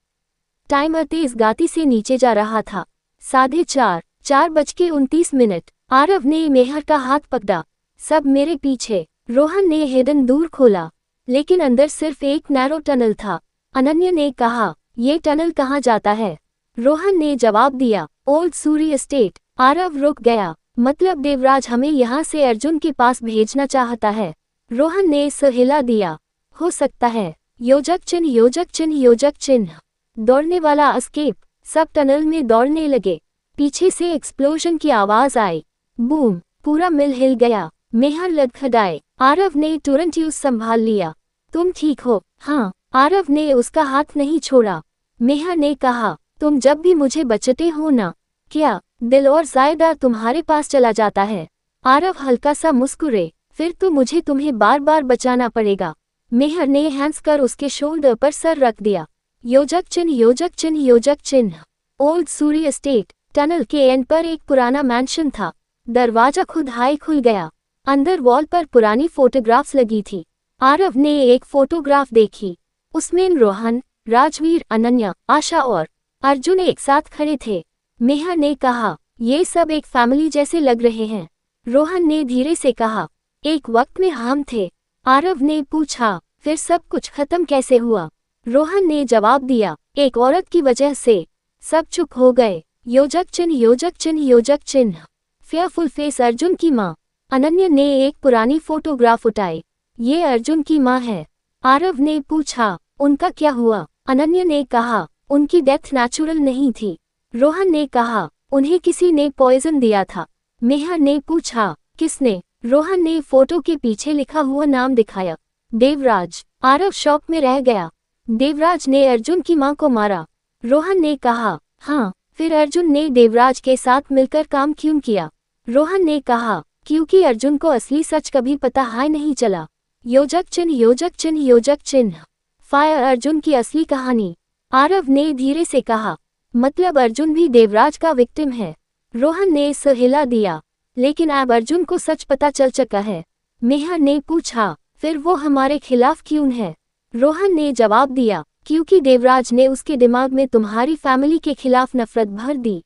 [SPEAKER 1] टाइमर तेज गति से नीचे जा रहा था। 4:30, 4:29। आरव ने मेहर का हाथ पकड़ा। सब मेरे पीछे। रोहन ने हिडन दूर खोला, लेकिन अंदर सिर्फ एक नैरो टनल था। अनन्या ने कहा, ये टनल कहाँ जाता है? रोहन ने जवाब दिया, ओल्ड सूरी एस्टेट। आरव रुक गया। मतलब देवराज हमें यहाँ से अर्जुन के पास भेजना चाहता है? रोहन ने सिर हिला दिया। हो सकता है। योजक चिन्ह, योजक चिन्ह, योजक चिन्ह। दौड़ने वाला एस्केप। सब टनल में दौड़ने लगे। पीछे से एक्सप्लोजन की आवाज आई। बूम। पूरा मिल हिल गया। मेहर लड़खड़ाए। आरव ने तुरंत यूज संभाल लिया। तुम ठीक हो? हाँ। आरव ने उसका हाथ नहीं छोड़ा। मेहर ने कहा, तुम जब भी मुझे बचाते हो ना, क्या दिल और जायदा तुम्हारे पास चला जाता है? आरव हल्का सा मुस्कुरे। फिर तो मुझे तुम्हें बार बार बचाना पड़ेगा। मेहर ने हैंड्स कर उसके शोल्डर पर सर रख दिया। योजक चिन्ह, योजक चिन्ह, योजक चिन्ह। Old Suri estate. टनल के एंड पर एक पुराना मैंशन था। दरवाजा खुद हाई खुल गया। अंदर वॉल पर पुरानी फोटोग्राफ्स लगी थी। आरव ने एक फोटोग्राफ देखी। उसमें रोहन, राजवीर, अनन्या, आशा और अर्जुन एक साथ खड़े थे। मेहर ने कहा, ये सब एक फैमिली जैसे लग रहे हैं। रोहन ने धीरे से कहा, एक वक्त में हम थे। आरव ने पूछा, फिर सब कुछ खत्म कैसे हुआ? रोहन ने जवाब दिया, एक औरत की वजह से। सब चुप हो गए। योजक चिन्ह, योजक चिन्ह, योजक चिन्ह। Fearful face. अर्जुन की माँ। अनन्या ने एक पुरानी फोटोग्राफ उठाई। ये अर्जुन की माँ है। आरव ने पूछा, उनका क्या हुआ? अनन्या ने कहा, उनकी डेथ नेचुरल नहीं थी। रोहन ने कहा, उन्हें किसी ने पॉइजन दिया था। मेहर ने पूछा, किसने? रोहन ने फोटो के पीछे लिखा हुआ नाम दिखाया, देवराज। आरव शॉक में रह गया। देवराज ने अर्जुन की मां को मारा। रोहन ने कहा, हाँ। फिर अर्जुन ने देवराज के साथ मिलकर काम क्यों किया? रोहन ने कहा, क्योंकि अर्जुन को असली सच कभी पता ही नहीं चला। योजक चिन्ह, योजक चिन्ह, योजक चिन्ह। फायर। अर्जुन की असली कहानी। आरव ने धीरे से कहा, मतलब अर्जुन भी देवराज का विक्टिम है? रोहन ने सिर हिला दिया। लेकिन अब अर्जुन को सच पता चल चुका है। मेहर ने पूछा, फिर वो हमारे खिलाफ क्यों है? रोहन ने जवाब दिया, क्योंकि देवराज ने उसके दिमाग में तुम्हारी फैमिली के खिलाफ नफरत भर दी।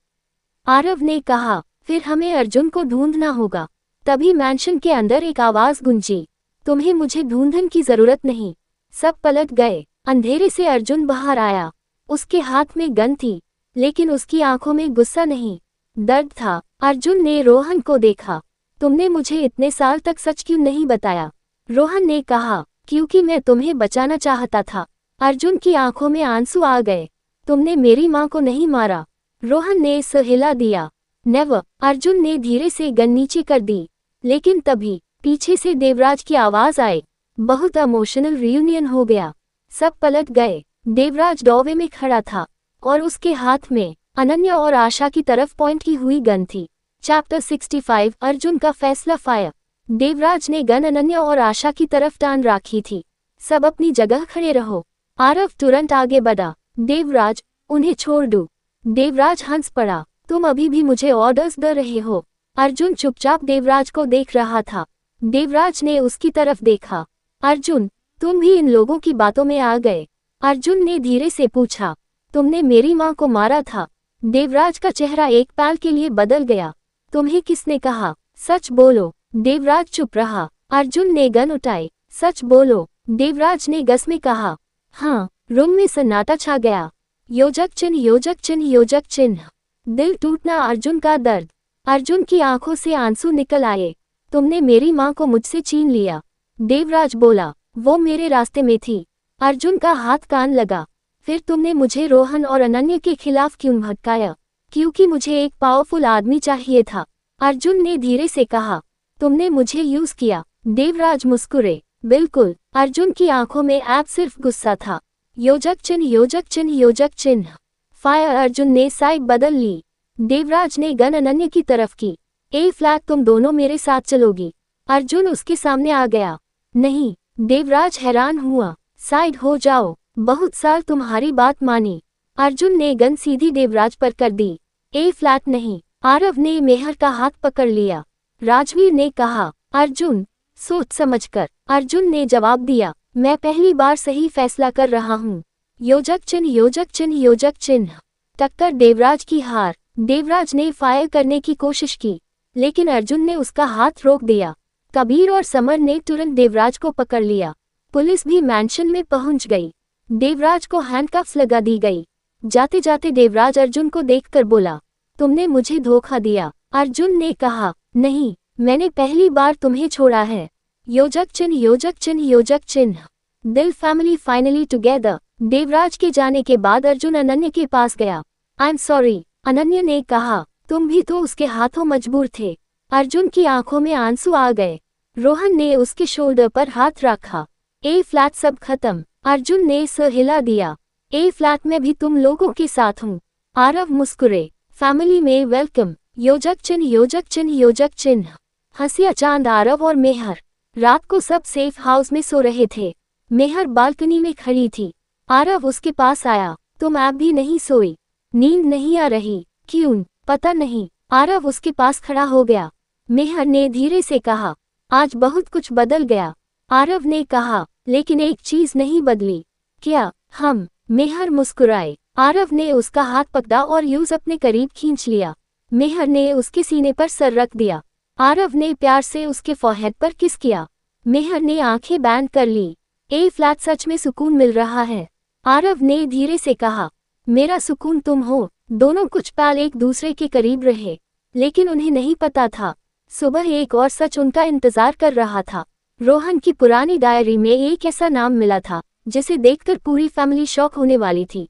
[SPEAKER 1] आरव ने कहा, फिर हमें अर्जुन को ढूंढना होगा। तभी मैंशन के अंदर एक आवाज गूंजी, तुम्हें मुझे ढूंढने की जरूरत नहीं। सब पलट गए। अंधेरे से अर्जुन बाहर आया। उसके हाथ में गन थी, लेकिन उसकी आंखों में गुस्सा नहीं, दर्द था। अर्जुन ने रोहन को देखा। तुमने मुझे इतने साल तक सच क्यों नहीं बताया? रोहन ने कहा, क्योंकि मैं तुम्हें बचाना चाहता था। अर्जुन की आंखों में आंसू आ गए। तुमने मेरी मां को नहीं मारा। रोहन ने सिर हिला दिया। नेवर। अर्जुन ने धीरे से गन नीचे कर दी। लेकिन तभी पीछे से देवराज की आवाज आई। बहुत इमोशनल रियूनियन हो गया। सब पलट गए। देवराज डॉवे में खड़ा था और उसके हाथ में अनन्या और आशा की तरफ पॉइंट की हुई गन थी। चैप्टर 65, अर्जुन का फैसला। फायर। देवराज ने गन अनन्या और आशा की तरफ टान रखी थी। सब अपनी जगह खड़े रहो। आरव तुरंत आगे बढ़ा। देवराज, उन्हें छोड़ दो। देवराज हंस पड़ा। तुम अभी भी मुझे ऑर्डर्स दे रहे हो? अर्जुन चुपचाप देवराज को देख रहा था। देवराज ने उसकी तरफ देखा। अर्जुन, तुम भी इन लोगों की बातों में आ गए? अर्जुन ने धीरे से पूछा। तुमने मेरी माँ को मारा था? देवराज का चेहरा एक पल के लिए बदल गया। तुम्हें किसने कहा? सच बोलो। देवराज चुप रहा। अर्जुन ने गन उठाई। सच बोलो, देवराज ने गस में कहा। हाँ। रूम में सन्नाटा छा गया। योजक चिन्ह, योजक चिन्ह, योजक चिन्ह। दिल टूटना, अर्जुन का दर्द। अर्जुन की आंखों से आंसू निकल आए। तुमने मेरी माँ को मुझसे छीन लिया। देवराज बोला। वो मेरे रास्ते में थी। अर्जुन का हाथ कान लगा। फिर तुमने मुझे रोहन और अनन्या के खिलाफ क्यों भटकाया? क्योंकि मुझे एक पावरफुल आदमी चाहिए था, अर्जुन ने धीरे से कहा। तुमने मुझे यूज किया। देवराज मुस्कुरे। बिल्कुल। अर्जुन की आंखों में अब सिर्फ गुस्सा था। योजक चिन्ह, योजक चिन्ह, योजक चिन्ह। फायर। अर्जुन ने साइड बदल ली। देवराज ने गन अनन्या की तरफ की। ए फ्लैग, तुम दोनों मेरे साथ चलोगी? अर्जुन उसके सामने आ गया। नहीं। देवराज हैरान हुआ। साइड हो जाओ। बहुत साल तुम्हारी बात मानी। अर्जुन ने गन सीधी देवराज पर कर दी। ए फ्लैट नहीं। आरव ने मेहर का हाथ पकड़ लिया। राजवीर ने कहा। अर्जुन, सोच समझकर। अर्जुन ने जवाब दिया। मैं पहली बार सही फैसला कर रहा हूँ। योजक चिन्ह, योजक चिन्ह, योजक चिन्ह। टक्कर। देवराज की हार। देवराज ने फायर करने की कोशिश की, लेकिन अर्जुन ने उसका हाथ रोक दिया। कबीर और समर ने तुरंत देवराज को पकड़ लिया। पुलिस भी मैंशन में पहुंच गई। देवराज को हैंडकफ्स लगा दी गई। जाते जाते देवराज अर्जुन को देखकर बोला, तुमने मुझे धोखा दिया। अर्जुन ने कहा, नहीं, मैंने पहली बार तुम्हें छोड़ा है। योजक चिन्ह, योजक चिन्ह, योजक चिन्ह। दिल फैमिली फाइनली टुगेदर। देवराज के जाने के बाद अर्जुन अनन्या के पास गया। I am sorry. अनन्या ने कहा। तुम भी तो उसके हाथों मजबूर थे। अर्जुन की आंखों में आंसू आ गए। रोहन ने उसके शोल्डर पर हाथ रखा। ए फ्लैट, सब खत्म। अर्जुन ने सर हिला दिया। ए फ्लैट, में भी तुम लोगों के साथ हूँ। आरव मुस्कुरे। फैमिली में वेलकम। योजक चिन्ह, योजक चिन्ह, योजक चिन्ह। हंसिया चांद। आरव और मेहर। रात को सब सेफ हाउस में सो रहे थे। मेहर बालकनी में खड़ी थी। आरव उसके पास आया। तुम अब भी नहीं सोई? नींद नहीं आ रही? क्यों? पता नहीं। आरव उसके पास खड़ा हो गया। मेहर ने धीरे से कहा, आज बहुत कुछ बदल गया। आरव ने कहा, लेकिन एक चीज नहीं बदली। क्या? हम। मेहर मुस्कुराए। आरव ने उसका हाथ पकड़ा और यूज अपने करीब खींच लिया। मेहर ने उसके सीने पर सर रख दिया। आरव ने प्यार से उसके फोरहेड पर किस किया। मेहर ने आंखें बैंड कर ली। ए फ्लैट, सच में सुकून मिल रहा है। आरव ने धीरे से कहा, मेरा सुकून तुम हो। दोनों कुछ पल एक दूसरे के करीब रहे, लेकिन उन्हें नहीं पता था, सुबह एक और सच उनका इंतजार कर रहा था। रोहन की पुरानी डायरी में एक ऐसा नाम मिला था जिसे देखकर पूरी फैमिली शॉक होने वाली थी।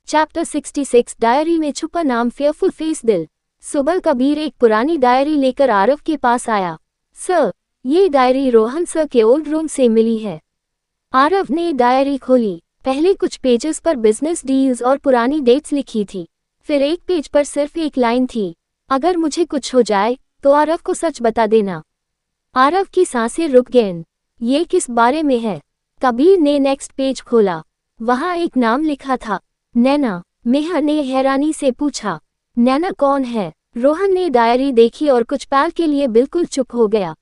[SPEAKER 1] चैप्टर 66। डायरी में छुपा नाम। Fearful face. दिल। सुबह कबीर एक पुरानी डायरी लेकर आरव के पास आया। सर, ये डायरी रोहन सर के ओल्ड रूम से मिली है। आरव ने डायरी खोली। पहले कुछ पेजेस पर बिजनेस डील्स और पुरानी डेट्स लिखी थी। फिर एक पेज पर सिर्फ एक लाइन थी, अगर मुझे कुछ हो जाए तो आरव को सच बता देना। आरव की सांसें रुक गईं। ये किस बारे में है? कबीर ने नेक्स्ट पेज खोला। वहाँ एक नाम लिखा था, नैना। मेहर ने हैरानी से पूछा, नैना कौन है? रोहन ने डायरी देखी और कुछ पल के लिए बिल्कुल चुप हो गया।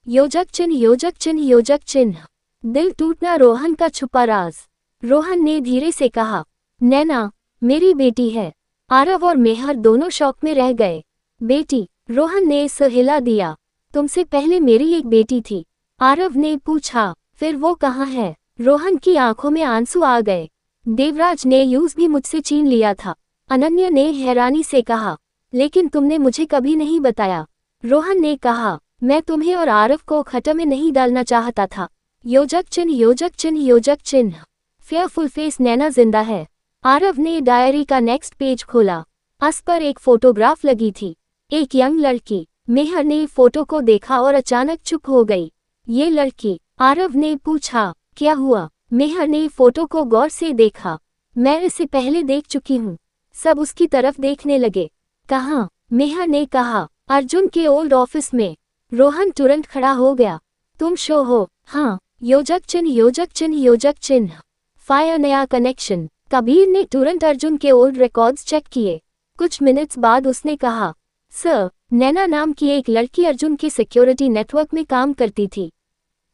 [SPEAKER 1] योजक चिन्ह, योजक चिन्ह, योजक चिन्ह। दिल टूटना। रोहन का छुपा राज। रोहन ने धीरे से कहा, नैना मेरी बेटी है। आरव और मेहर दोनों शॉक में रह गए। बेटी? रोहन ने सर हिला दिया। तुमसे पहले मेरी एक बेटी थी। आरव ने पूछा, फिर वो कहाँ है? रोहन की आंखों में आंसू आ गए। देवराज ने यूज भी मुझसे छीन लिया था। अनन्या ने हैरानी से कहा, लेकिन तुमने मुझे कभी नहीं बताया। रोहन ने कहा, मैं तुम्हें और आरव को खटर में नहीं डालना चाहता था। योजक चिन्ह, योजक चिन्ह, योजक चिन्ह। Fearful face. नैना जिंदा है। आरव ने डायरी का नेक्स्ट पेज खोला। उस पर एक फोटोग्राफ लगी थी, एक यंग लड़की। मेहर ने फोटो को देखा और अचानक चुप हो गई। ये लड़की? आरव ने पूछा। क्या हुआ? मेहर ने फोटो को गौर से देखा। मैं इसे पहले देख चुकी हूँ। सब उसकी तरफ देखने लगे। कहाँ? मेहर ने कहा, अर्जुन के ओल्ड ऑफिस में। रोहन तुरंत खड़ा हो गया। तुम शो हो? हाँ। योजक चिन्ह, योजक चिन्ह, योजक चिन्ह। फायर। नया कनेक्शन। कबीर ने तुरंत अर्जुन के ओल्ड रिकॉर्ड्स चेक किए। कुछ मिनट्स बाद उसने कहा, सर, नैना नाम की एक लड़की अर्जुन के सिक्योरिटी नेटवर्क में काम करती थी।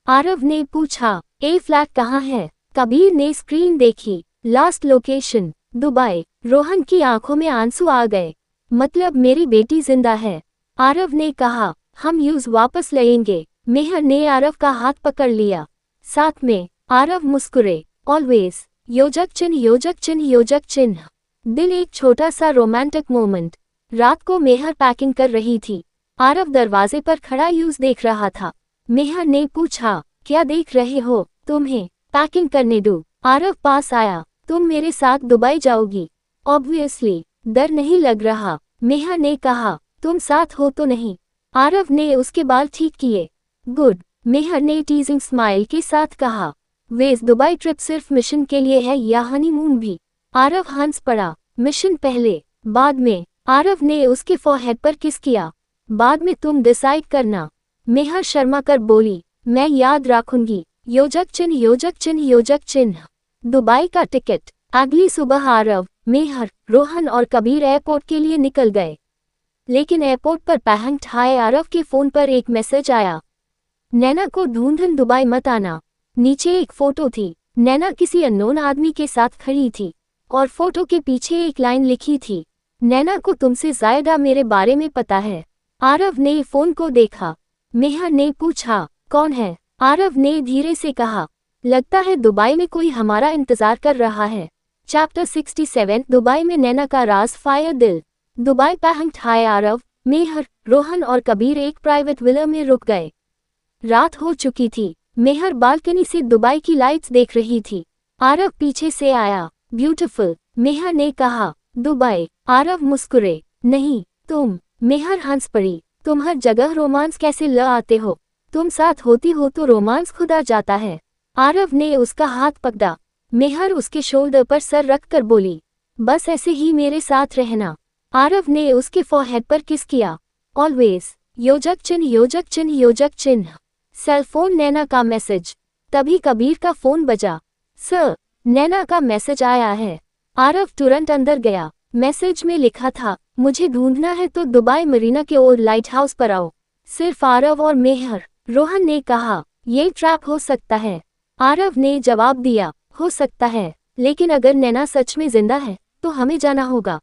[SPEAKER 1] आरव ने पूछा, ए फ्लैट कहाँ है? कबीर ने स्क्रीन देखी। Last location, Dubai. रोहन की आंखों में आंसू आ गए। मतलब मेरी बेटी जिंदा है। आरव ने कहा, हम यूज वापस लेंगे। मेहर ने आरव का हाथ पकड़ लिया। साथ में आरव मुस्कुरे। ऑलवेज। योजक चिन्ह योजक चिन्ह योजक चिन्ह। दिल एक छोटा सा रोमांटिक मोमेंट। रात को मेहर पैकिंग कर रही थी। आरव दरवाजे पर खड़ा यूज देख रहा था। मेहर ने पूछा, क्या देख रहे हो? तुम्हें पैकिंग करने दूं? आरव पास आया। तुम मेरे साथ दुबई जाओगी? ऑब्वियसली। डर नहीं लग रहा? मेहर ने कहा, तुम साथ हो तो नहीं? आरव ने उसके बाल ठीक किए। गुड, मेहर ने टीजिंग स्माइल के साथ कहा। वेज दुबई ट्रिप सिर्फ मिशन के लिए है या हनीमून भी? आरव हंस पड़ा। मिशन पहले, बाद में। आरव ने उसके फोरहेड पर किस किया। बाद में तुम डिसाइड करना। मेहर शर्मा कर बोली, मैं याद रखूंगी। योजक चिन्ह योजक चिन्ह योजक चिन्ह। दुबई का टिकट। अगली सुबह आरव, मेहर, रोहन और कबीर एयरपोर्ट के लिए निकल गए। लेकिन एयरपोर्ट पर पैंग ठाए आरव के फोन पर एक मैसेज आया, नैना को ढूंढन दुबई मत आना। नीचे एक फोटो थी। नैना किसी अननोन आदमी के साथ खड़ी थी और फोटो के पीछे एक लाइन लिखी थी, नैना को तुमसे ज्यादा मेरे बारे में पता है। आरव ने फोन को देखा। मेहर ने पूछा, कौन है? आरव ने धीरे से कहा, लगता है दुबई में कोई हमारा इंतजार कर रहा है। चैप्टर 67 दुबई में नैना का राज फायर दिल। दुबई पैंग ठाए आरव, मेहर, रोहन और कबीर एक प्राइवेट विला में रुक गए। रात हो चुकी थी। मेहर बालकनी से दुबई की लाइट्स देख रही थी। आरव पीछे से आया। ब्यूटीफुल, मेहर ने कहा। दुबई। आरव मुस्कुरे। नहीं, तुम। मेहर हंस पड़ी। तुम हर जगह रोमांस कैसे ल आते हो? तुम साथ होती हो तो रोमांस खुद आ जाता है। आरव ने उसका हाथ पकड़ा। मेहर उसके शोल्डर पर सर रखकर बोली, बस ऐसे ही मेरे साथ रहना। आरव ने उसके फोरहेड पर किस किया। ऑलवेज। योजक चिन्ह योजक चिन्ह योजक चिन्ह। सेलफोन नैना का मैसेज। तभी कबीर का फोन बजा। सर, नैना का मैसेज आया है। आरव तुरंत अंदर गया। मैसेज में लिखा था, मुझे ढूंढना है तो दुबई मरीना के ओल्ड लाइट हाउस पर आओ। सिर्फ आरव और मेहर। रोहन ने कहा, ये ट्रैप हो सकता है। आरव ने जवाब दिया, हो सकता है, लेकिन अगर नैना सच में जिंदा है तो हमें जाना होगा।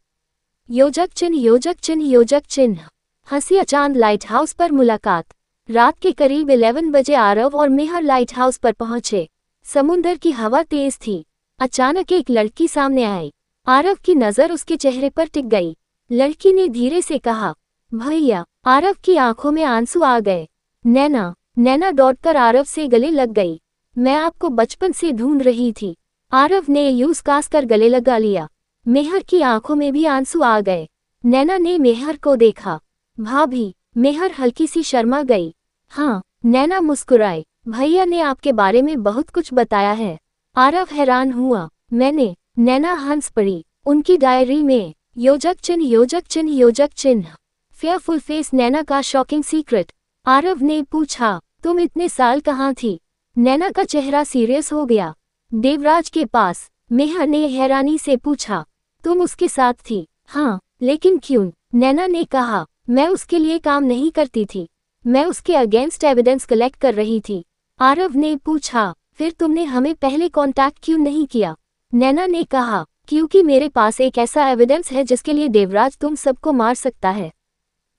[SPEAKER 1] योजक चिन्ह योजक चिन्ह योजक चिन्ह। हंसिया चांद लाइट हाउस पर मुलाकात। रात के करीब 11 बजे आरव और मेहर लाइट हाउस पर पहुंचे। समुंदर की हवा तेज थी। अचानक एक लड़की सामने आई। आरव की नजर उसके चेहरे पर टिक गई। लड़की ने धीरे से कहा, भैया। आरव की आंखों में आंसू आ गए। नैना। नैना दौड़कर आरव से गले लग गई। मैं आपको बचपन से ढूंढ रही थी। आरव ने यूज कास कर गले लगा लिया। मेहर की आंखों में भी आंसू आ गए। नैना ने मेहर को देखा। भाभी। मेहर हल्की सी शर्मा गई। हाँ। नैना मुस्कुराई। भैया ने आपके बारे में बहुत कुछ बताया है। आरव हैरान हुआ। मैंने? नैना हंस पड़ी। उनकी डायरी में। योजक चिन्ह योजक चिन्ह योजक चिन्ह। फेयरफुल फेस नैना का शॉकिंग सीक्रेट। आरव ने पूछा, तुम इतने साल कहाँ थी? नैना का चेहरा सीरियस हो गया। देवराज के पास। मेहर ने हैरानी से पूछा, तुम उसके साथ थी? हाँ, लेकिन क्यों? नैना ने कहा, मैं उसके लिए काम नहीं करती थी। मैं उसके अगेंस्ट एविडेंस कलेक्ट कर रही थी। आरव ने पूछा, फिर तुमने हमें पहले कांटेक्ट क्यों नहीं किया? नैना ने कहा, क्योंकि मेरे पास एक ऐसा एविडेंस है जिसके लिए देवराज तुम सबको मार सकता है।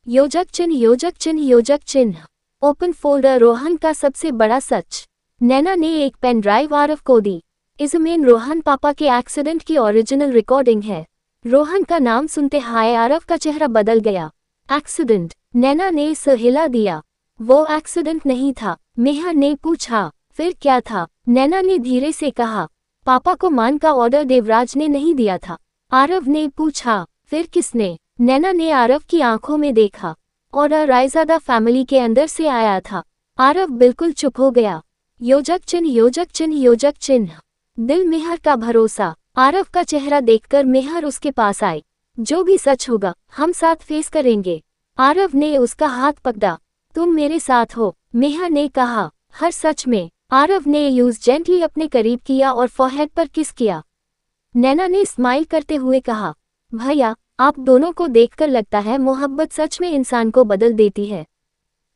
[SPEAKER 1] योजक चिन्ह योजक चिन्ह योजक चिन्ह। ओपन फोल्डर रोहन का सबसे बड़ा सच। नैना ने एक पेन ड्राइव आरव को दी। इसमें रोहन पापा के एक्सीडेंट की ओरिजिनल रिकॉर्डिंग है। रोहन का नाम सुनते हाय आरव का चेहरा बदल गया। एक्सीडेंट? नैना ने सिर हिला दिया। वो एक्सीडेंट नहीं था। मेहर ने पूछा, फिर क्या था? नैना ने धीरे से कहा, पापा को मान का ऑर्डर देवराज ने नहीं दिया था। आरव ने पूछा, फिर किसने? नैना ने आरव की आंखों में देखा। ऑर्डर रायजादा फैमिली के अंदर से आया था। आरव बिल्कुल चुप हो गया। योजक चिन्ह योजक चिन्ह योजक चिन्ह। दिल मेहर का भरोसा। आरव का चेहरा देखकर मेहर उसके पास आई। जो भी सच होगा हम साथ फेस करेंगे। आरव ने उसका हाथ पकड़ा। तुम मेरे साथ हो, मेहर ने कहा। हर सच में। आरव ने यूज जेंटली अपने करीब किया और फोरहेड पर किस किया। नैना ने स्माइल करते हुए कहा, भैया, आप दोनों को देखकर लगता है मोहब्बत सच में इंसान को बदल देती है।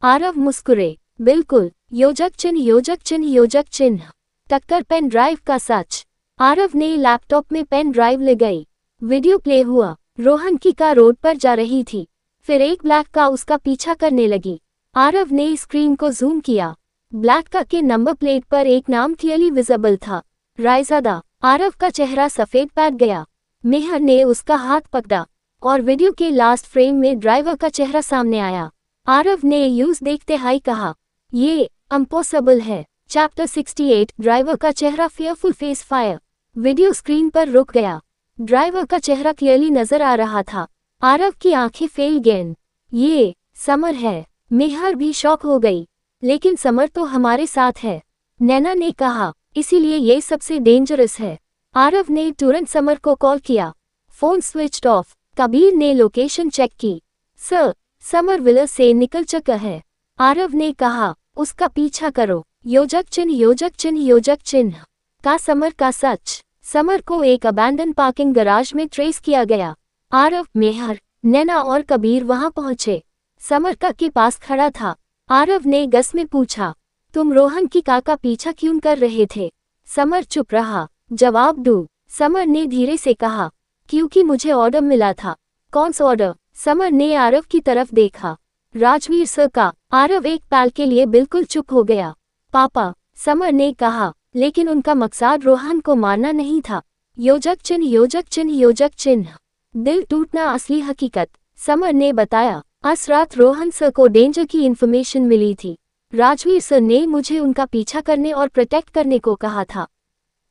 [SPEAKER 1] आरव मुस्कुरे, बिल्कुल, योजक चिन्ह योजक चिन्ह योजक चिन्ह। टक्कर पेन ड्राइव का सच। आरव ने लैपटॉप में पेन ड्राइव ले गई। वीडियो प्ले हुआ। रोहन की कार रोड पर जा रही थी। फिर एक ब्लैक कार उसका पीछा करने लगी। आरव ने स्क्रीन को जूम किया। ब्लैक कार के नंबर प्लेट पर एक नाम क्लियरली विजिबल था, रायजादा। आरव का चेहरा सफेद बैठ गया। मेहर ने उसका हाथ पकड़ा और वीडियो के लास्ट फ्रेम में ड्राइवर का चेहरा सामने आया। आरव ने यूज देखते हाई कहा, ये इम्पॉसिबल है। चैप्टर 68। ड्राइवर का चेहरा fearful face fire. Video screen पर रुक गया। ड्राइवर का चेहरा क्लियरली नजर आ रहा था। आरव की आंखें फेल गईं। ये समर है। मेहर भी शॉक हो गई। लेकिन समर तो हमारे साथ है, नैना ने कहा, इसीलिए ये सबसे डेंजरस है। आरव ने तुरंत समर को कॉल किया। Phone switched off. कबीर ने लोकेशन चेक की। सर, समर विला से निकल चुका है। आरव ने कहा, उसका पीछा करो। योजक चिन्ह योजक चिन्ह योजक चिन्ह। का समर का सच। समर को एक अबैंडन पार्किंग गराज में ट्रेस किया गया। आरव, मेहर, नैना और कबीर वहां पहुंचे। समर कार के पास खड़ा था। आरव ने गस में पूछा, तुम रोहन की कार का पीछा क्यों कर रहे थे? समर चुप रहा। जवाब दूं? समर ने धीरे से कहा, क्योंकि मुझे ऑर्डर मिला था। कौन सा ऑर्डर? समर ने आरव की तरफ देखा। राजवीर सर का। आरव एक पल के लिए बिल्कुल चुप हो गया। पापा, समर ने कहा, लेकिन उनका मकसद रोहन को मारना नहीं था। योजक चिन्ह योजक चिन्ह योजक चिन्ह। दिल टूटना असली हकीकत। समर ने बताया, आज रात रोहन सर को डेंजर की इन्फॉर्मेशन मिली थी। राजवीर सर ने मुझे उनका पीछा करने और प्रोटेक्ट करने को कहा था।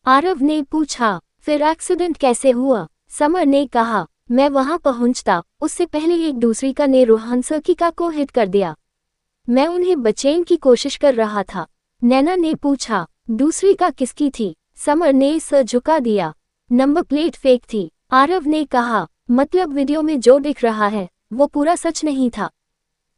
[SPEAKER 1] आरव ने पूछा, फिर एक्सीडेंट कैसे हुआ? समर ने कहा, मैं वहां पहुंचता उससे पहले एक दूसरी कार ने रोहन सर की कार को हिट कर दिया। मैं उन्हें बचाने की कोशिश कर रहा था। नैना ने पूछा, दूसरी कार किसकी थी? समर ने सर झुका दिया। नंबर प्लेट फेक थी। आरव ने कहा, मतलब वीडियो में जो दिख रहा है वो पूरा सच नहीं था।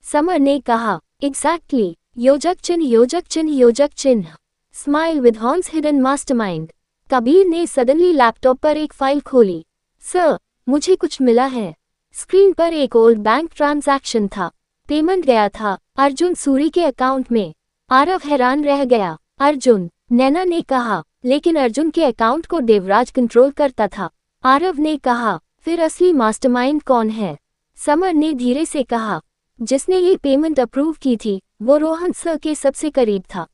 [SPEAKER 1] समर ने कहा, एग्जैक्टली। योजक चिन्ह योजक चिन्ह योजक चिन्ह। Smile with horns hidden mastermind. Kabir ने सडनली लैपटॉप पर एक फाइल खोली। सर, मुझे कुछ मिला है। स्क्रीन पर एक ओल्ड बैंक ट्रांजैक्शन था। पेमेंट गया था अर्जुन सूरी के अकाउंट में। आरव हैरान रह गया। अर्जुन? नैना ने कहा, लेकिन अर्जुन के अकाउंट को देवराज कंट्रोल करता था। आरव ने कहा, फिर असली मास्टरमाइंड कौन है? समर ने धीरे से कहा, जिसने ये पेमेंट अप्रूव की थी वो रोहन सर के सबसे करीब था।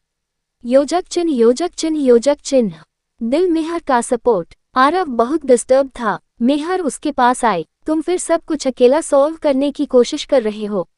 [SPEAKER 1] योजक चिन्ह योजक चिन्ह योजक चिन्ह। दिल मेहर का सपोर्ट। आरव बहुत डिस्टर्ब था। मेहर उसके पास आई, तुम फिर सब कुछ अकेला सॉल्व करने की कोशिश कर रहे हो।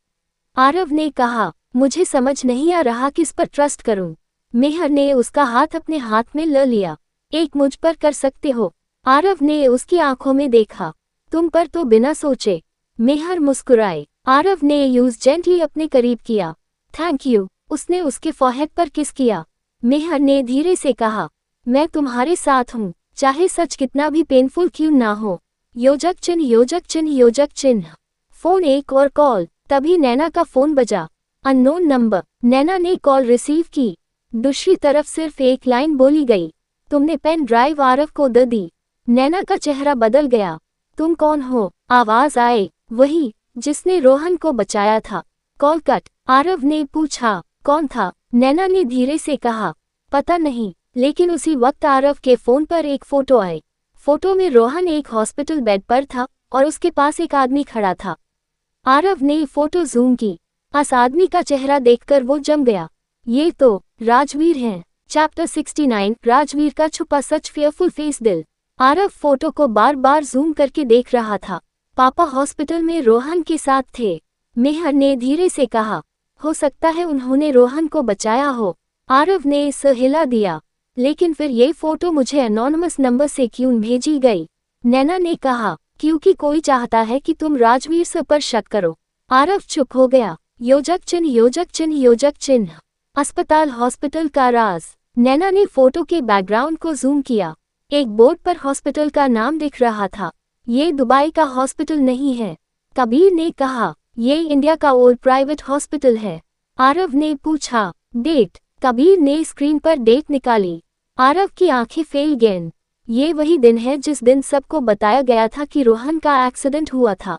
[SPEAKER 1] आरव ने कहा, मुझे समझ नहीं आ रहा किस पर ट्रस्ट करूं। मेहर ने उसका हाथ अपने हाथ में ले लिया। एक मुझ पर कर सकते हो। आरव ने उसकी आंखों में देखा। तुम पर तो बिना सोचे। मेहर मुस्कुराए। आरव ने यूज जेंटली अपने करीब किया। Thank you. उसने उसके फॉरहेड पर किस किया। मेहर ने धीरे से कहा, मैं तुम्हारे साथ हूँ, चाहे सच कितना भी पेनफुल क्यों ना हो। योजक चिन्ह योजक चिन्ह योजक चिन्ह। फोन एक और कॉल। तभी नैना का फोन बजा। Unknown number. नैना ने कॉल रिसीव की। दूसरी तरफ सिर्फ एक लाइन बोली गई, तुमने पेन ड्राइव आरव को दे दी। नैना का चेहरा बदल गया। तुम कौन हो? आवाज आए, वही जिसने रोहन को बचाया था। Call cut. आरव ने पूछा, कौन था? नैना ने धीरे से कहा, पता नहीं, लेकिन उसी वक्त आरव के फोन पर एक फोटो आई। फोटो में रोहन एक हॉस्पिटल बेड पर था और उसके पास एक आदमी खड़ा था। आरव ने फोटो जूम की। उस आदमी का चेहरा देखकर वो जम गया। ये तो राजवीर हैं। चैप्टर 69। राजवीर का छुपा सच फियरफुल फेस। दिल। आरव फोटो को बार बार जूम करके देख रहा था। पापा हॉस्पिटल में रोहन के साथ थे। मेहर ने धीरे से कहा, हो सकता है उन्होंने रोहन को बचाया हो। आरव ने सर हिला दिया। लेकिन फिर ये फोटो मुझे एनोनिमस नंबर से क्यों भेजी गई? नैना ने कहा, क्योंकि कोई चाहता है कि तुम राजवीर सर पर शक करो। आरव चुप हो गया। योजक चिन्ह योजक चिन्ह योजक चिन्ह। अस्पताल हॉस्पिटल का राज। नैना ने फोटो के बैकग्राउंड को जूम किया। एक बोर्ड पर हॉस्पिटल का नाम दिख रहा था। ये दुबई का हॉस्पिटल नहीं है। कबीर ने कहा, ये इंडिया का ओल्ड प्राइवेट हॉस्पिटल है। आरव ने पूछा, डेट? कबीर ने स्क्रीन पर डेट निकाली। आरव की आंखें फेल गईं। ये वही दिन है जिस दिन सबको बताया गया था कि रोहन का एक्सीडेंट हुआ था।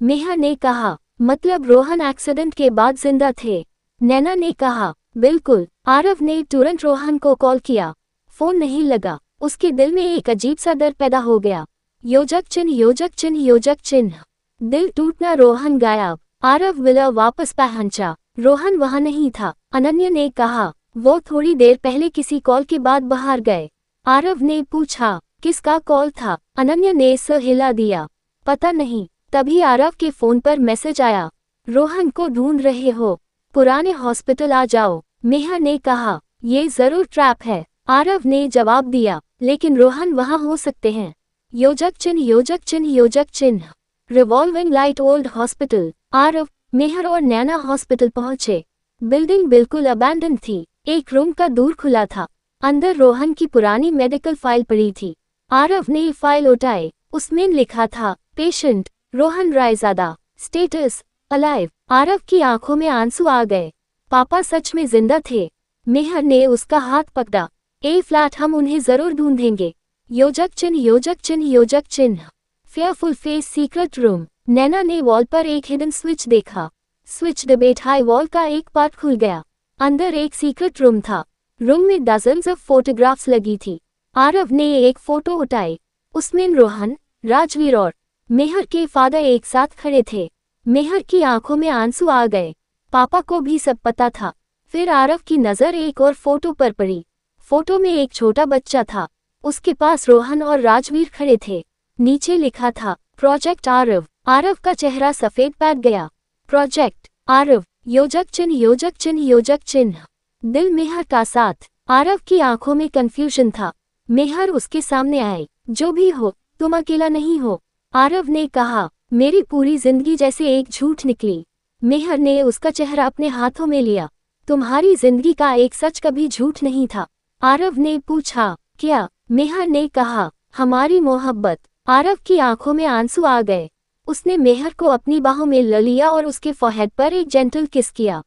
[SPEAKER 1] मेहर ने कहा, मतलब रोहन एक्सीडेंट के बाद जिंदा थे? नैना ने कहा, बिल्कुल। आरव ने तुरंत रोहन को कॉल किया। फोन नहीं लगा। उसके दिल में एक अजीब सा डर पैदा हो गया। योजक चिन्ह, योजक चिन्ह, योजक चिन्ह। दिल टूटना, रोहन गायब। आरव विला वापस पहुंचा। रोहन वहां नहीं था। अनन्या ने कहा, वो थोड़ी देर पहले किसी कॉल के बाद बाहर गए। आरव ने पूछा, किसका कॉल था? अनन्या ने सर हिला दिया। पता नहीं। तभी आरव के फोन पर मैसेज आया, रोहन को ढूंढ रहे हो, पुराने हॉस्पिटल आ जाओ। मेहर ने कहा, ये जरूर ट्रैप है। आरव ने जवाब दिया, लेकिन रोहन वहां हो सकते हैं। योजक चिन्ह, योजक चिन्ह, योजक चिन्ह। Revolving light old hospital. Aarav, Mehar और नैना हॉस्पिटल पहुंचे। बिल्डिंग बिल्कुल अबैंडन थी। एक रूम का दूर खुला था। अंदर रोहन की पुरानी मेडिकल फाइल पड़ी थी। आरव ने फाइल उठाई। उसमें लिखा था, patient Rohan Raizada, status alive. Aarav की आंखों में आंसू आ गए। पापा सच में जिंदा थे। मेहर ने उसका हाथ पकड़ा। ए फ्लैट, हम उन्हें जरूर ढूंढेंगे। योजक चिन्ह, योजक चिन्ह, योजक चिन्ह। Fearful face, secret room. Naina ने वॉल पर एक हिडन स्विच देखा। स्विच डिबेट हाई, वॉल का एक पार्ट खुल गया। अंदर एक सीक्रेट रूम था। रूम में डजन्स ऑफ फोटोग्राफ्स लगी थी। आरव ने एक फोटो उठाई। उसमें रोहन, राजवीर और मेहर के फादर एक साथ खड़े थे। मेहर की आंखों में आंसू आ गए। पापा को भी सब पता था। फिर आरव की नजर एक और फोटो पर पड़ी। फोटो में एक छोटा बच्चा था। उसके पास रोहन और राजवीर खड़े थे। नीचे लिखा था, प्रोजेक्ट आरव। आरव का चेहरा सफेद पैट गया। प्रोजेक्ट आरव, योजक चिन्ह, योजक चिन्ह, योजक चिन्ह। दिल मेहर का साथ। आरव की आंखों में कंफ्यूजन था। मेहर उसके सामने आए। जो भी हो, तुम अकेला नहीं हो। आरव ने कहा, मेरी पूरी जिंदगी जैसे एक झूठ निकली। मेहर ने उसका चेहरा अपने हाथों में लिया। तुम्हारी जिंदगी का एक सच कभी झूठ नहीं था। आरव ने पूछा, क्या? मेहर ने कहा, हमारी मोहब्बत। आरव की आंखों में आंसू आ गए। उसने मेहर को अपनी बाहों में ले लिया और उसके फोरहेड पर एक जेंटल किस किया।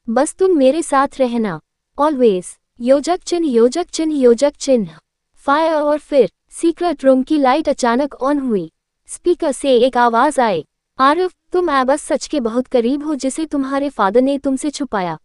[SPEAKER 1] बस तुम मेरे साथ रहना, ऑलवेज। योजक चिन्ह, योजक चिन्ह, योजक चिन्ह। फायर। और फिर सीक्रेट रूम की लाइट अचानक ऑन हुई। स्पीकर से एक आवाज आई, आरव, तुम बस सच के बहुत करीब हो जिसे तुम्हारे फादर ने तुमसे छुपाया।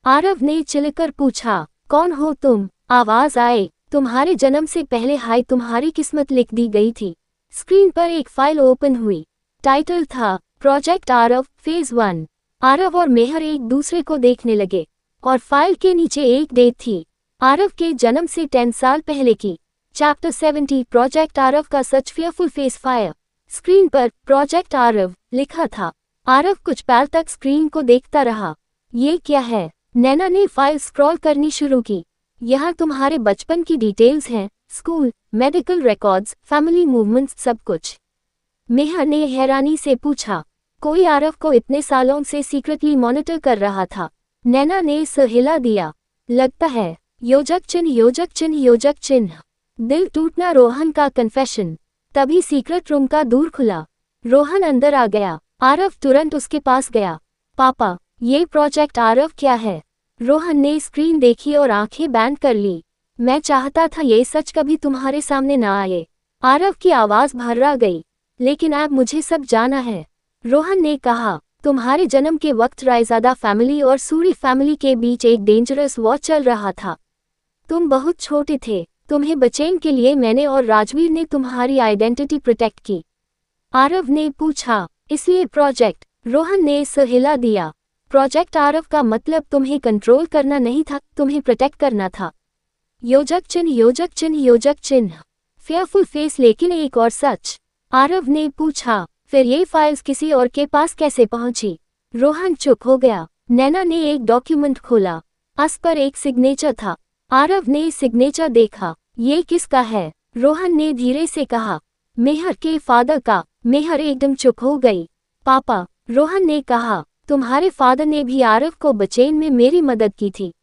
[SPEAKER 1] आरव ने चिल्लाकर पूछा, कौन हो तुम? आवाज आई, तुम्हारे जन्म से पहले हाय, तुम्हारी किस्मत लिख दी गई थी। स्क्रीन पर एक फाइल ओपन हुई। टाइटल था, प्रोजेक्ट आरव फेज 1। आरव और मेहर एक दूसरे को देखने लगे और फाइल के नीचे एक डेट थी, आरव के जन्म से 10 साल पहले की। चैप्टर 70, प्रोजेक्ट आरव का सच, फेयरफुल फेस फायर। स्क्रीन पर प्रोजेक्ट आरव लिखा था। आरव कुछ पल तक स्क्रीन को देखता रहा। ये क्या है? नैना ने फाइल स्क्रॉल करनी शुरू की। यहाँ तुम्हारे बचपन की डिटेल्स हैं, school, medical records, family movements, सब कुछ। मेहर ने हैरानी से पूछा, कोई आरव को इतने सालों से सीक्रेटली मॉनिटर कर रहा था? नैना ने सर हिला दिया। लगता है। योजक चिन्ह, योजक चिन्ह, योजक चिन्ह। दिल टूटना, रोहन का कन्फेशन। तभी सीक्रेट रूम का दूर खुला। रोहन अंदर आ गया। आरव तुरंत उसके पास गया। पापा, ये प्रोजेक्ट आरव क्या है? रोहन ने स्क्रीन देखी और आंखें बैंड कर ली। मैं चाहता था ये सच कभी तुम्हारे सामने ना आए। आरव की आवाज भर्रा गई। लेकिन अब मुझे सब जाना है। रोहन ने कहा, तुम्हारे जन्म के वक्त रायजादा फैमिली और सूरी फैमिली के बीच एक डेंजरस वॉर चल रहा था। तुम बहुत छोटे थे। तुम्हें बचाने के लिए मैंने और राजवीर ने तुम्हारी आइडेंटिटी प्रोटेक्ट की। आरव ने पूछा, इसलिए प्रोजेक्ट? रोहन ने सर हिला दिया। प्रोजेक्ट आरव का मतलब तुम्हें कंट्रोल करना नहीं था, तुम्हें प्रोटेक्ट करना था। योजक चिन्ह, योजक चिन्ह, योजक चिन्ह। फेयरफुल फेस, लेकिन एक और सच। आरव ने पूछा, फिर ये फाइल्स किसी और के पास कैसे पहुंची? रोहन चुप हो गया। नैना ने एक डॉक्यूमेंट खोला। उस पर एक सिग्नेचर था। आरव ने सिग्नेचर देखा। ये किसका है? रोहन ने धीरे से कहा, मेहर के फादर का। मेहर एकदम चुप हो गई। पापा, रोहन ने कहा, तुम्हारे फादर ने भी आरव को बचाने में मेरी मदद की थी।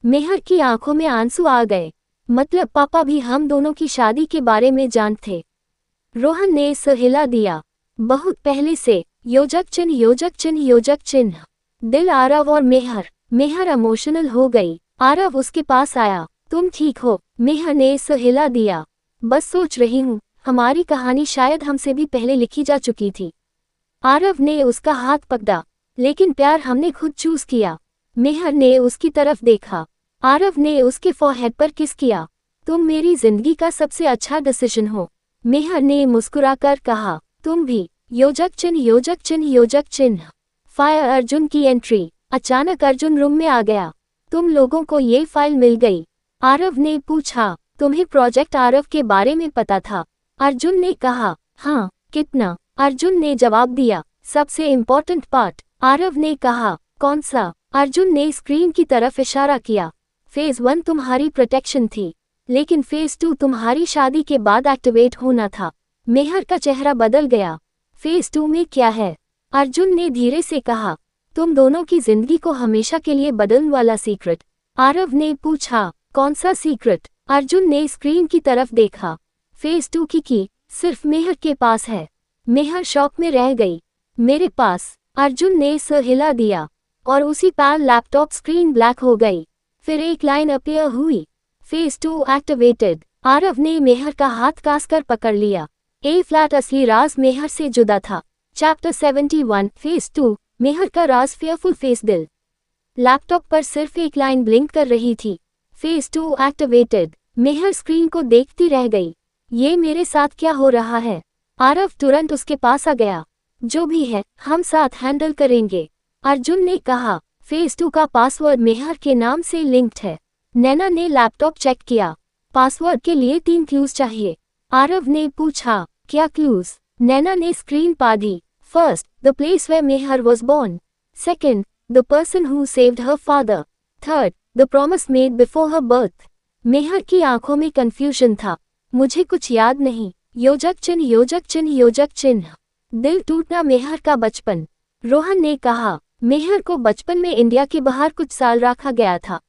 [SPEAKER 1] मेहर की आंखों में आंसू आ गए। मतलब पापा भी हम दोनों की शादी के बारे में जानते? रोहन ने सर हिला दिया। बहुत पहले से। योजक चिन्ह, योजक चिन्ह, योजक चिन्ह। दिल आरव और मेहर। मेहर इमोशनल हो गई। आरव उसके पास आया। तुम ठीक हो? मेहर ने सर हिला दिया। बस सोच रही हूँ, हमारी कहानी शायद हमसे भी पहले लिखी जा चुकी थी। आरव ने उसका हाथ पकड़ा। लेकिन प्यार हमने खुद चूज किया। मेहर ने उसकी तरफ देखा। आरव ने उसके फोरहेड पर किस किया। तुम मेरी जिंदगी का सबसे अच्छा डिसीजन हो, मेहर ने मुस्कुराकर कहा। तुम भी। योजक चिन्ह योजक चिन्ह योजक चिन्ह। फायर अर्जुन की एंट्री। अचानक अर्जुन रूम में आ गया। तुम लोगों को ये फाइल मिल गई? आरव ने पूछा। तुम्हें प्रोजेक्ट आरव के बारे में पता था? अर्जुन ने कहा। हाँ, कितना? अर्जुन ने जवाब दिया। सबसे इम्पोर्टेंट पार्ट। आरव ने कहा। कौन सा? अर्जुन ने स्क्रीन की तरफ इशारा किया। फेज 1 तुम्हारी प्रोटेक्शन थी, लेकिन फेज 2 तुम्हारी शादी के बाद एक्टिवेट होना था। मेहर का चेहरा बदल गया। फेज 2 में क्या है? अर्जुन ने धीरे से कहा। तुम दोनों की जिंदगी को हमेशा के लिए बदलने वाला सीक्रेट। आरव ने पूछा। कौन सा सीक्रेट? अर्जुन ने स्क्रीन की तरफ देखा। फेज 2 की सिर्फ मेहर के पास है। मेहर शॉक में रह गई। मेरे पास? अर्जुन ने सर हिला दिया और उसी पार लैपटॉप स्क्रीन ब्लैक हो गई। फिर एक लाइन अपीयर हुई। Phase 2 activated. आरव ने मेहर का हाथ कसकर पकड़ लिया। ए फ्लैट असली राज मेहर से जुदा था। चैप्टर 71 फेज 2 मेहर का राज फेयरफुल फेस दिल। लैपटॉप पर सिर्फ एक लाइन ब्लिंक कर रही थी। Phase 2 activated. मेहर स्क्रीन को देखती रह गई। ये मेरे साथ क्या हो रहा है? आरव तुरंत उसके पास आ गया। जो भी है, हम साथ हैंडल करेंगे, अर्जुन ने कहा। फेज 2 का पासवर्ड मेहर के नाम से लिंक्ड है। नैना ने लैपटॉप चेक किया। पासवर्ड के लिए 3 क्लूज चाहिए। आरव ने पूछा। क्या क्लूज? नैना ने स्क्रीन पादी। First, the place where Mehar was born. Second, the person who saved her father. Third, the promise made before her birth. Mehar की आंखों में कंफ्यूजन था। मुझे कुछ याद नहीं। योजक चिन्ह योजक चिन्ह योजक चिन्ह। दिल टूटना मेहर का बचपन। रोहन ने कहा। मेहर को बचपन में इंडिया के बाहर कुछ साल रखा गया था।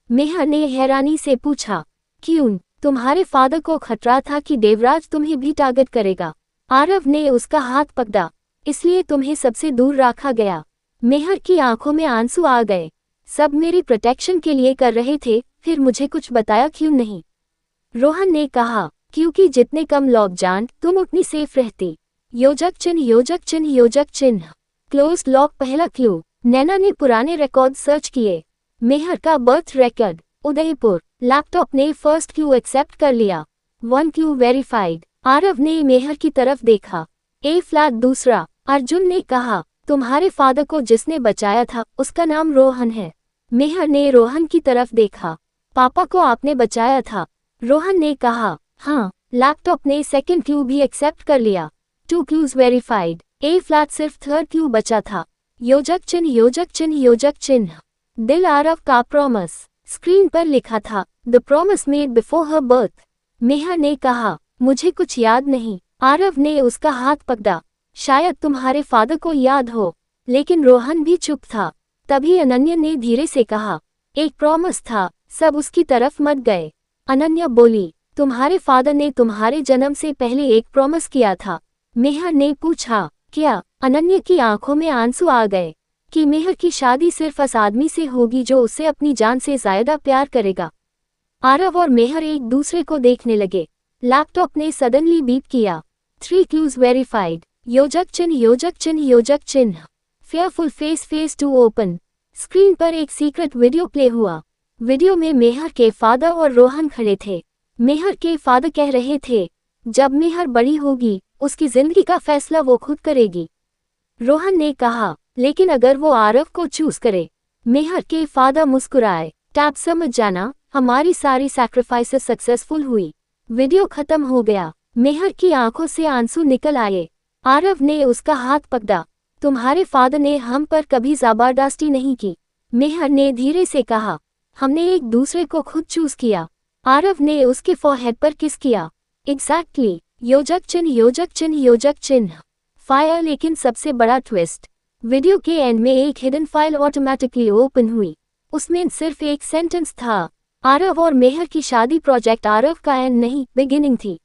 [SPEAKER 1] मेहर ने हैरानी से पूछा। क्यों? तुम्हारे फादर को खतरा था कि देवराज तुम्हें भी टारगेट करेगा। आरव ने उसका हाथ पकड़ा। इसलिए तुम्हें सबसे दूर रखा गया। मेहर की आंखों में आंसू आ गए। सब मेरी प्रोटेक्शन के लिए कर रहे थे, फिर मुझे कुछ बताया क्यों नहीं? रोहन ने कहा। क्योंकि जितने कम लोग जान तुम उतनी सेफ रहती। योजक चिन्ह योजक चिन्ह योजक चिन्ह। क्लोज्ड लॉक पहला क्लू। नैना ने पुराने रिकॉर्ड सर्च किए। मेहर का बर्थ रिकॉर्ड उदयपुर। लैपटॉप ने फर्स्ट क्लू एक्सेप्ट कर लिया। 1 क्लू वेरीफाइड। आरव ने मेहर की तरफ देखा। ए फ्लैट दूसरा। अर्जुन ने कहा। तुम्हारे फादर को जिसने बचाया था उसका नाम रोहन है। मेहर ने रोहन की तरफ देखा। पापा को आपने बचाया था। रोहन ने कहा। हाँ। लैपटॉप ने सेकंड क्लू भी एक्सेप्ट कर लिया। 2 क्लूज वेरीफाइड। ए फ्लैट सिर्फ थर्ड क्लू बचा था। योजक चिन्ह योजक चिन्ह योजक चिन्ह। दिल आरव का प्रॉमिस। स्क्रीन पर लिखा था। The promise made before her birth. Mehar ने कहा। मुझे कुछ याद नहीं। आरव ने उसका हाथ पकड़ा। शायद तुम्हारे फादर को याद हो। लेकिन रोहन भी चुप था। तभी अनन्या ने धीरे से कहा। एक प्रॉमिस था, सब उसकी तरफ मत गए। अनन्या बोली। तुम्हारे फादर ने तुम्हारे जन्म से पहले एक प्रॉमिस किया था। मेहर ने पूछा। क्या? अनन्या की आंखों में आंसू आ गए। कि मेहर की शादी सिर्फ उस आदमी से होगी जो उसे अपनी जान से ज्यादा प्यार करेगा। आरव और मेहर एक दूसरे को देखने लगे। लैपटॉप ने सडनली बीप किया। 3 क्लूज वेरीफाइड। योजक चिन्ह योजक चिन्ह योजक चिन्ह। Fearful face phase 2 open. Screen पर एक सीक्रेट वीडियो प्ले हुआ। वीडियो में मेहर के फादर और रोहन खड़े थे। मेहर के फादर कह रहे थे, जब मेहर बड़ी होगी उसकी जिंदगी का फैसला वो खुद करेगी। रोहन ने कहा, लेकिन अगर वो आरव को चूज करे। मेहर के फादर मुस्कुराए। टैब समझ जाना, हमारी सारी सैक्रिफाइसेस सक्सेसफुल हुई। वीडियो खत्म हो गया। मेहर की आंखों से आंसू निकल आए। आरव ने उसका हाथ पकड़ा। तुम्हारे फादर ने हम पर कभी जबरदस्ती नहीं की। मेहर ने धीरे से कहा। हमने एक दूसरे को खुद चूज किया। आरव ने उसके फोरहेड पर किस किया। एग्जैक्टली। योजक चिन्ह योजक चिन्ह योजक चिन्ह। फायर। लेकिन सबसे बड़ा ट्विस्ट, वीडियो के एंड में एक हिडन फाइल ऑटोमेटिकली ओपन हुई। उसमें सिर्फ एक सेंटेंस था। आरव और मेहर की शादी प्रोजेक्ट आरव का एंड नहीं, बिगिनिंग थी।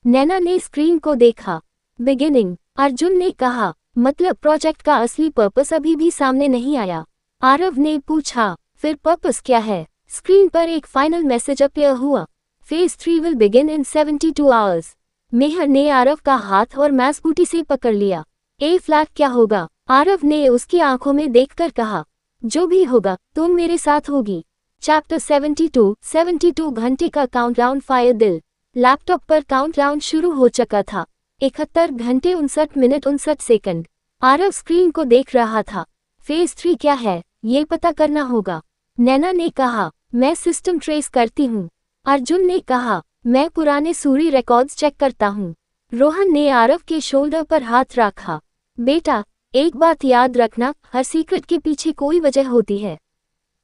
[SPEAKER 1] नैना ने स्क्रीन को देखा। बिगिनिंग? अर्जुन ने कहा। मतलब प्रोजेक्ट का असली पर्पस अभी भी सामने नहीं आया। आरव ने पूछा। फिर पर्पस क्या है? स्क्रीन पर एक फाइनल मैसेज अपीयर हुआ। Phase 3 will begin in 72 hours. मेहर ने आरव का हाथ और मजबूती से पकड़ लिया। ए फ्लैट क्या होगा? आरव ने उसकी आंखों में देखकर कहा, जो भी होगा तुम मेरे साथ होगी। चैप्टर 72 घंटे का काउंटडाउन फायर दिल। लैपटॉप पर काउंटडाउन शुरू हो चुका था। 71 घंटे 59 मिनट 59 सेकंड। आरव स्क्रीन को देख रहा था। फेज 3 क्या है ये पता करना होगा। नैना ने कहा, मैं सिस्टम ट्रेस करती हूँ। अर्जुन ने कहा, मैं पुराने सूरी रिकॉर्ड्स चेक करता हूँ। रोहन ने आरव के शोल्डर पर हाथ रखा। बेटा, एक बात याद रखना, हर सीक्रेट के पीछे कोई वजह होती है।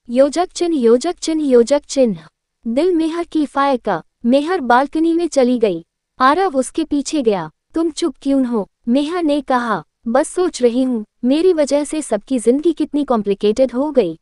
[SPEAKER 1] योजक चिन्ह। दिल मेहर की फायर का। मेहर बालकनी में चली गई। आरव उसके पीछे गया। तुम चुप क्यों हो? मेहर ने कहा, बस सोच रही हूँ, मेरी वजह से सबकी जिंदगी कितनी कॉम्प्लिकेटेड हो गई।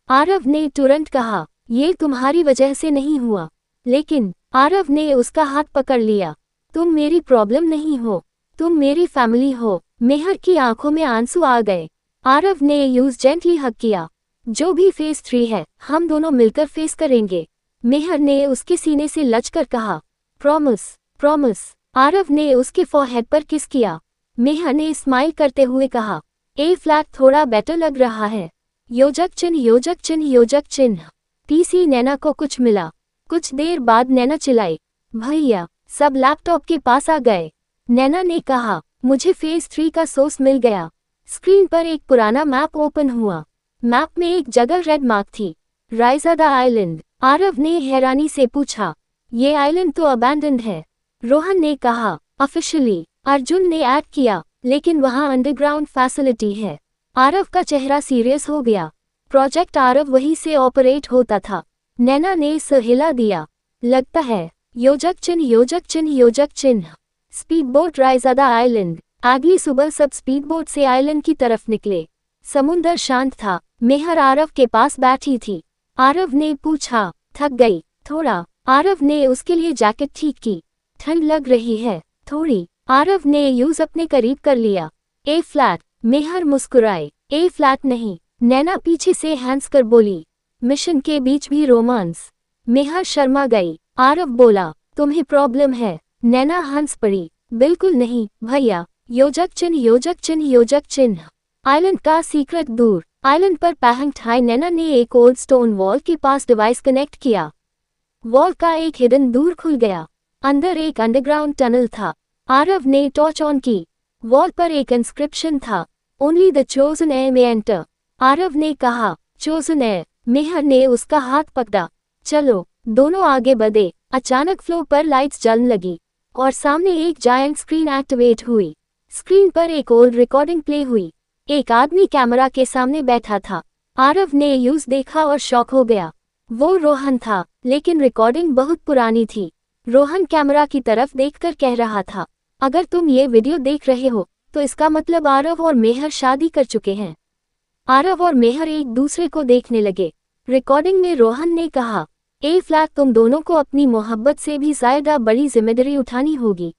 [SPEAKER 1] आरव ने तुरंत कहा, ये तुम्हारी वजह से नहीं हुआ। लेकिन आरव ने उसका हाथ पकड़ लिया। तुम मेरी प्रॉब्लम नहीं हो, तुम मेरी फैमिली हो। मेहर की आंखों में आंसू आ गए। आरव ने यूज जेंटली हग किया। जो भी फेज 3 है, हम दोनों मिलकर फेस करेंगे। मेहर ने उसके सीने से लचकर कहा, प्रॉमिस। आरव ने उसके फॉरहेड पर किस किया। मेहर ने स्माइल करते हुए कहा, ए फ्लैट थोड़ा बेटर लग रहा है। योजक चिन्ह। पीसी नैना को कुछ मिला। कुछ देर बाद नैना चिल्लाई, भैया, सब लैपटॉप के पास आ गए। नैना ने कहा, मुझे फेज 3 का सोर्स मिल गया। स्क्रीन पर एक पुराना मैप ओपन हुआ। मैप में एक जगह रेड मार्क थी, राइजादा आइलैंड। आरव ने हैरानी से पूछा, ये आइलैंड तो अबैंडन्ड है। रोहन ने कहा, ऑफिशियली। अर्जुन ने ऐड किया, लेकिन वहाँ अंडरग्राउंड फैसिलिटी है। आरव का चेहरा सीरियस हो गया। प्रोजेक्ट आरव वहीं से ऑपरेट होता था। नैना ने सिर हिला दिया। लगता है। योजक चिन्ह। Speedboat Raizada island. अगली सुबह सब स्पीडबोट से आइलैंड की तरफ निकले। समुंदर शांत था। मेहर आरव के पास बैठी थी। आरव ने पूछा, थक गई? थोड़ा। आरव ने उसके लिए जैकेट ठीक की। ठंड लग रही है? थोड़ी। आरव ने यूज अपने करीब कर लिया। ए फ्लैट। मेहर मुस्कुराए। ए फ्लैट नहीं। नैना पीछे से हंस कर बोली, मिशन के बीच भी रोमांस। मेहर शर्मा गई। आरव बोला, तुम्हें प्रॉब्लम है? नैना हंस पड़ी, बिल्कुल नहीं भैया। योजक चिन्ह। आइलैंड का सीक्रेट दूर। आइलैंड पर पैहंग हाई। नैना ने एक ओल्ड स्टोन वॉल के पास डिवाइस कनेक्ट किया। वॉल का एक हिडन दूर खुल गया। अंदर एक अंडरग्राउंड टनल था। आरव ने टॉर्च ऑन की। वॉल पर एक इंस्क्रिप्शन था, only the chosen air may enter. Aarav ने कहा, चोजन एयर। मेहर ने उसका हाथ पकड़ा। चलो। दोनों आगे बढ़े। अचानक फ्लोर पर लाइट्स जलने लगी और सामने एक जायंट स्क्रीन एक्टिवेट हुई। स्क्रीन पर एक ओल्ड रिकॉर्डिंग प्ले हुई। एक आदमी कैमरा के सामने बैठा था। आरव ने यूज देखा और शॉक हो गया। वो रोहन था, लेकिन रिकॉर्डिंग बहुत पुरानी थी। रोहन कैमरा की तरफ देखकर कह रहा था, अगर तुम ये वीडियो देख रहे हो तो इसका मतलब आरव और मेहर शादी कर चुके हैं। आरव और मेहर एक दूसरे को देखने लगे। रिकॉर्डिंग में रोहन ने कहा, ए फ्लैट, तुम दोनों को अपनी मोहब्बत से भी ज्यादा बड़ी जिम्मेदारी उठानी होगी।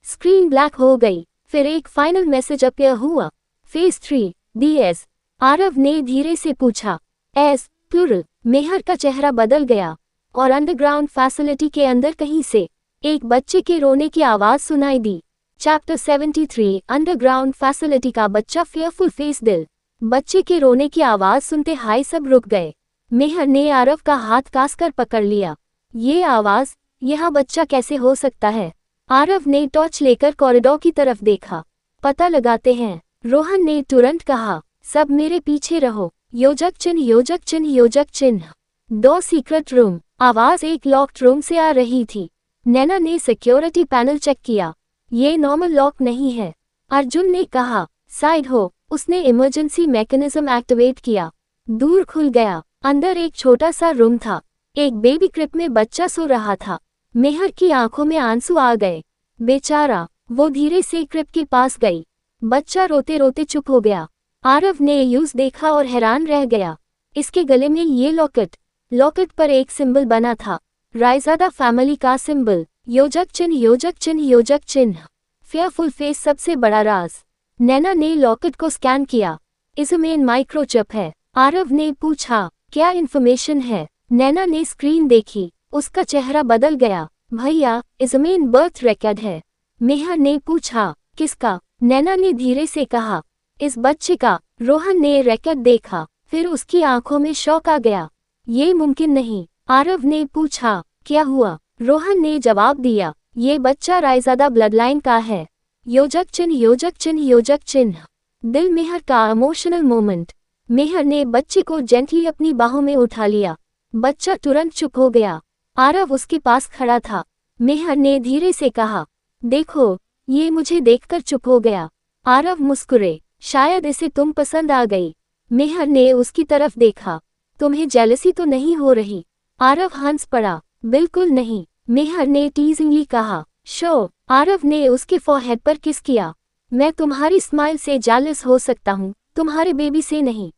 [SPEAKER 1] स्क्रीन ब्लैक हो गई। फिर एक फाइनल मैसेज अपीयर हुआ, फेज 3 DS। आरव ने धीरे से पूछा, एस प्लूरल। मेहर का चेहरा बदल गया और अंडरग्राउंड फैसिलिटी के अंदर कहीं से एक बच्चे के रोने की आवाज सुनाई दी। चैप्टर 73 अंडरग्राउंड फैसिलिटी का बच्चा फेयरफुल फेस दिल। बच्चे के रोने की आवाज सुनते हाई सब रुक गए। मेहर ने आरव का हाथ कसकर पकड़ लिया। ये आवाज, यहाँ बच्चा कैसे हो सकता है? आरव ने टॉर्च लेकर कॉरिडोर की तरफ देखा। पता लगाते हैं। रोहन ने तुरंत कहा, सब मेरे पीछे रहो। योजक चिन्ह। 2 सीक्रेट रूम। आवाज एक लॉक्ड रूम से आ रही थी। नैना ने सिक्योरिटी पैनल चेक किया। ये नॉर्मल लॉक नहीं है। अर्जुन ने कहा, साइड हो। उसने इमरजेंसी मैकेनिज्म एक्टिवेट किया। दूर खुल गया। अंदर एक छोटा सा रूम था। एक बेबी क्रिप में बच्चा सो रहा था। मेहर की आंखों में आंसू आ गए। बेचारा। वो धीरे से क्रिप के पास गई। बच्चा रोते रोते चुप हो गया। आरव ने यूज देखा और हैरान रह गया। इसके गले में ये लॉकेट पर एक सिंबल बना था, राइजादा फैमिली का सिंबल। योजक चिन्ह। फेयरफुल फेस सबसे बड़ा राज। नैना ने लॉकेट को स्कैन किया। इसमें माइक्रोचिप है। आरव ने पूछा, क्या इन्फॉर्मेशन है? नैना ने स्क्रीन देखी। उसका चेहरा बदल गया। भैया, इसमें बर्थ रिकॉर्ड है। मेहर ने पूछा, किसका? नैना ने धीरे से कहा, इस बच्चे का। रोहन ने रिकॉर्ड देखा, फिर उसकी आंखों में शौक आ गया। ये मुमकिन नहीं। आरव ने पूछा, क्या हुआ? रोहन ने जवाब दिया, ये बच्चा रायजादा ब्लडलाइन का है। योजक चिन्ह योजक चिन्ह योजक चिन्ह। दिल मेहर का इमोशनल मोमेंट। मेहर ने बच्चे को जेंटली अपनी बाहों में उठा लिया। बच्चा तुरंत चुप हो गया। आरव उसके पास खड़ा था। मेहर ने धीरे से कहा, देखो, ये मुझे देखकर चुप हो गया। आरव मुस्कुरे, शायद इसे तुम पसंद आ गई। मेहर ने उसकी तरफ देखा, तुम्हें जेलसी तो नहीं हो रही? आरव हंस पड़ा, बिल्कुल नहीं। मेहर ने टीजिंगली कहा, शो। आरव ने उसके फोरहेड पर किस किया। मैं तुम्हारी स्माइल से जेलस हो सकता हूँ, तुम्हारे बेबी से नहीं।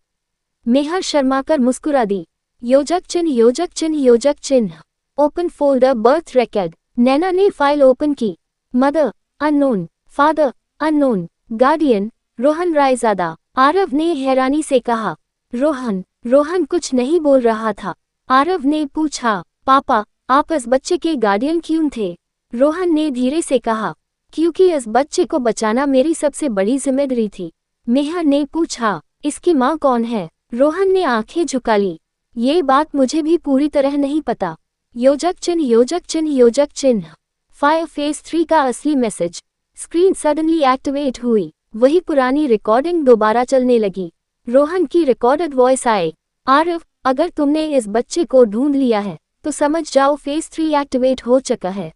[SPEAKER 1] मेहर शर्माकर मुस्कुरा दी। योजक चिन्ह योजक चिन्ह योजक चिन्ह। Open folder birth record. Naina ने फाइल ओपन की। Mother unknown, father unknown, guardian Rohan Raizada. Aarav ने हैरानी से कहा, रोहन? रोहन कुछ नहीं बोल रहा था। आरव ने पूछा, पापा, आप इस बच्चे के गार्डियन क्यों थे? रोहन ने धीरे से कहा, क्योंकि इस बच्चे को बचाना मेरी सबसे बड़ी जिम्मेदारी थी। मेहर ने पूछा, इसकी माँ कौन है? रोहन ने आंखें झुका ली, ये बात मुझे भी पूरी तरह नहीं पता। योजक चिन्ह योजक चिन्ह योजक चिन्ह। फायर फेज 3 का असली मैसेज। स्क्रीन सडनली एक्टिवेट हुई। वही पुरानी रिकॉर्डिंग दोबारा चलने लगी। रोहन की रिकॉर्डेड वॉइस आए, आरव, अगर तुमने इस बच्चे को ढूंढ लिया है तो समझ जाओ फेज 3 एक्टिवेट हो चुका है।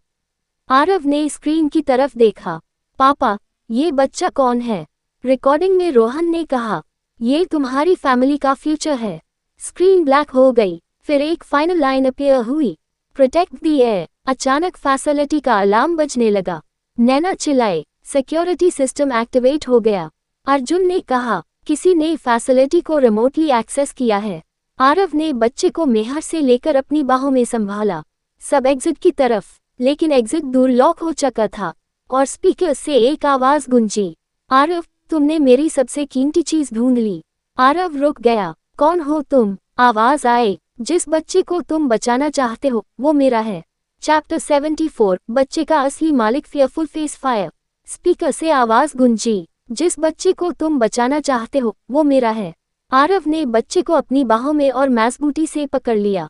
[SPEAKER 1] आरव ने स्क्रीन की तरफ देखा, पापा, ये बच्चा कौन है? रिकॉर्डिंग में रोहन ने कहा, ये तुम्हारी फैमिली का फ्यूचर है। स्क्रीन ब्लैक हो गई, फिर एक फाइनल लाइन अपीयर हुई, प्रोटेक्ट द एयर। अचानक फैसिलिटी का अलार्म बजने लगा। नैना चिल्लाए, सिक्योरिटी सिस्टम एक्टिवेट हो गया। अर्जुन ने कहा, किसी ने फैसिलिटी को रिमोटली एक्सेस किया है। आरव ने बच्चे को मेहर से लेकर अपनी बाहों में संभाला। सब एग्जिट की तरफ, लेकिन एग्जिट दूर लॉक हो चुका था और स्पीकर से एक आवाज गूंजी, आरव, तुमने मेरी सबसे कीमती चीज ढूंढ ली। आरव रुक गया, कौन हो तुम? आवाज आए, जिस बच्चे को तुम बचाना चाहते हो वो मेरा है। चैप्टर 74, बच्चे का असली मालिक फियरफुल फेस फायर। स्पीकर से आवाज गूंजी, जिस बच्चे को तुम बचाना चाहते हो वो मेरा है। आरव ने बच्चे को अपनी बाहों में और मजबूती से पकड़ लिया।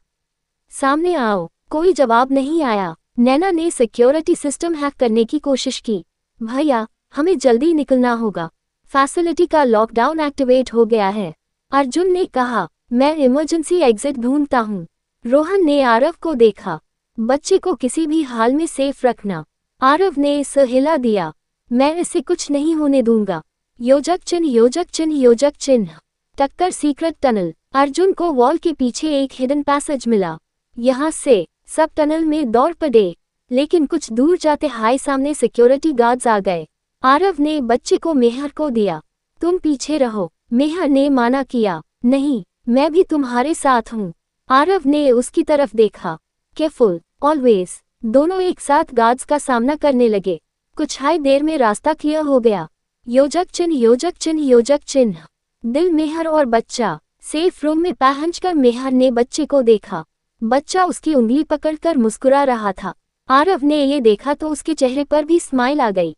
[SPEAKER 1] सामने आओ। कोई जवाब नहीं आया। नैना ने सिक्योरिटी सिस्टम हैक करने की कोशिश की। भैया, हमें जल्दी निकलना होगा, फैसिलिटी का लॉकडाउन एक्टिवेट हो गया है। अर्जुन ने कहा, मैं इमरजेंसी एग्जिट ढूंढता हूँ। रोहन ने आरव को देखा, बच्चे को किसी भी हाल में सेफ रखना। आरव ने सिर हिला दिया, मैं इसे कुछ नहीं होने दूंगा। योजक चिन्ह योजक चिन्ह योजक चिन्ह। टक्कर सीक्रेट टनल। अर्जुन को वॉल के पीछे एक हिडन पैसेज मिला। यहाँ से सब टनल में दौड़ पड़े, लेकिन कुछ दूर जाते हाय सामने सिक्योरिटी गार्ड्स आ गए। आरव ने बच्चे को मेहर को दिया, तुम पीछे रहो। मेहर ने माना किया, नहीं, मैं भी तुम्हारे साथ हूँ। आरव ने उसकी तरफ देखा, केयरफुल ऑलवेज। दोनों एक साथ गार्ड्स का सामना करने लगे। कुछ हाई देर में रास्ता क्लियर हो गया। योजक चिन्ह योजक चिन्ह योजक चिन्ह। दिल मेहर और बच्चा। सेफ रूम में पहुंचकर मेहर ने बच्चे को देखा। बच्चा उसकी उंगली पकड़कर मुस्कुरा रहा था। आरव ने ये देखा तो उसके चेहरे पर भी स्माइल आ गई।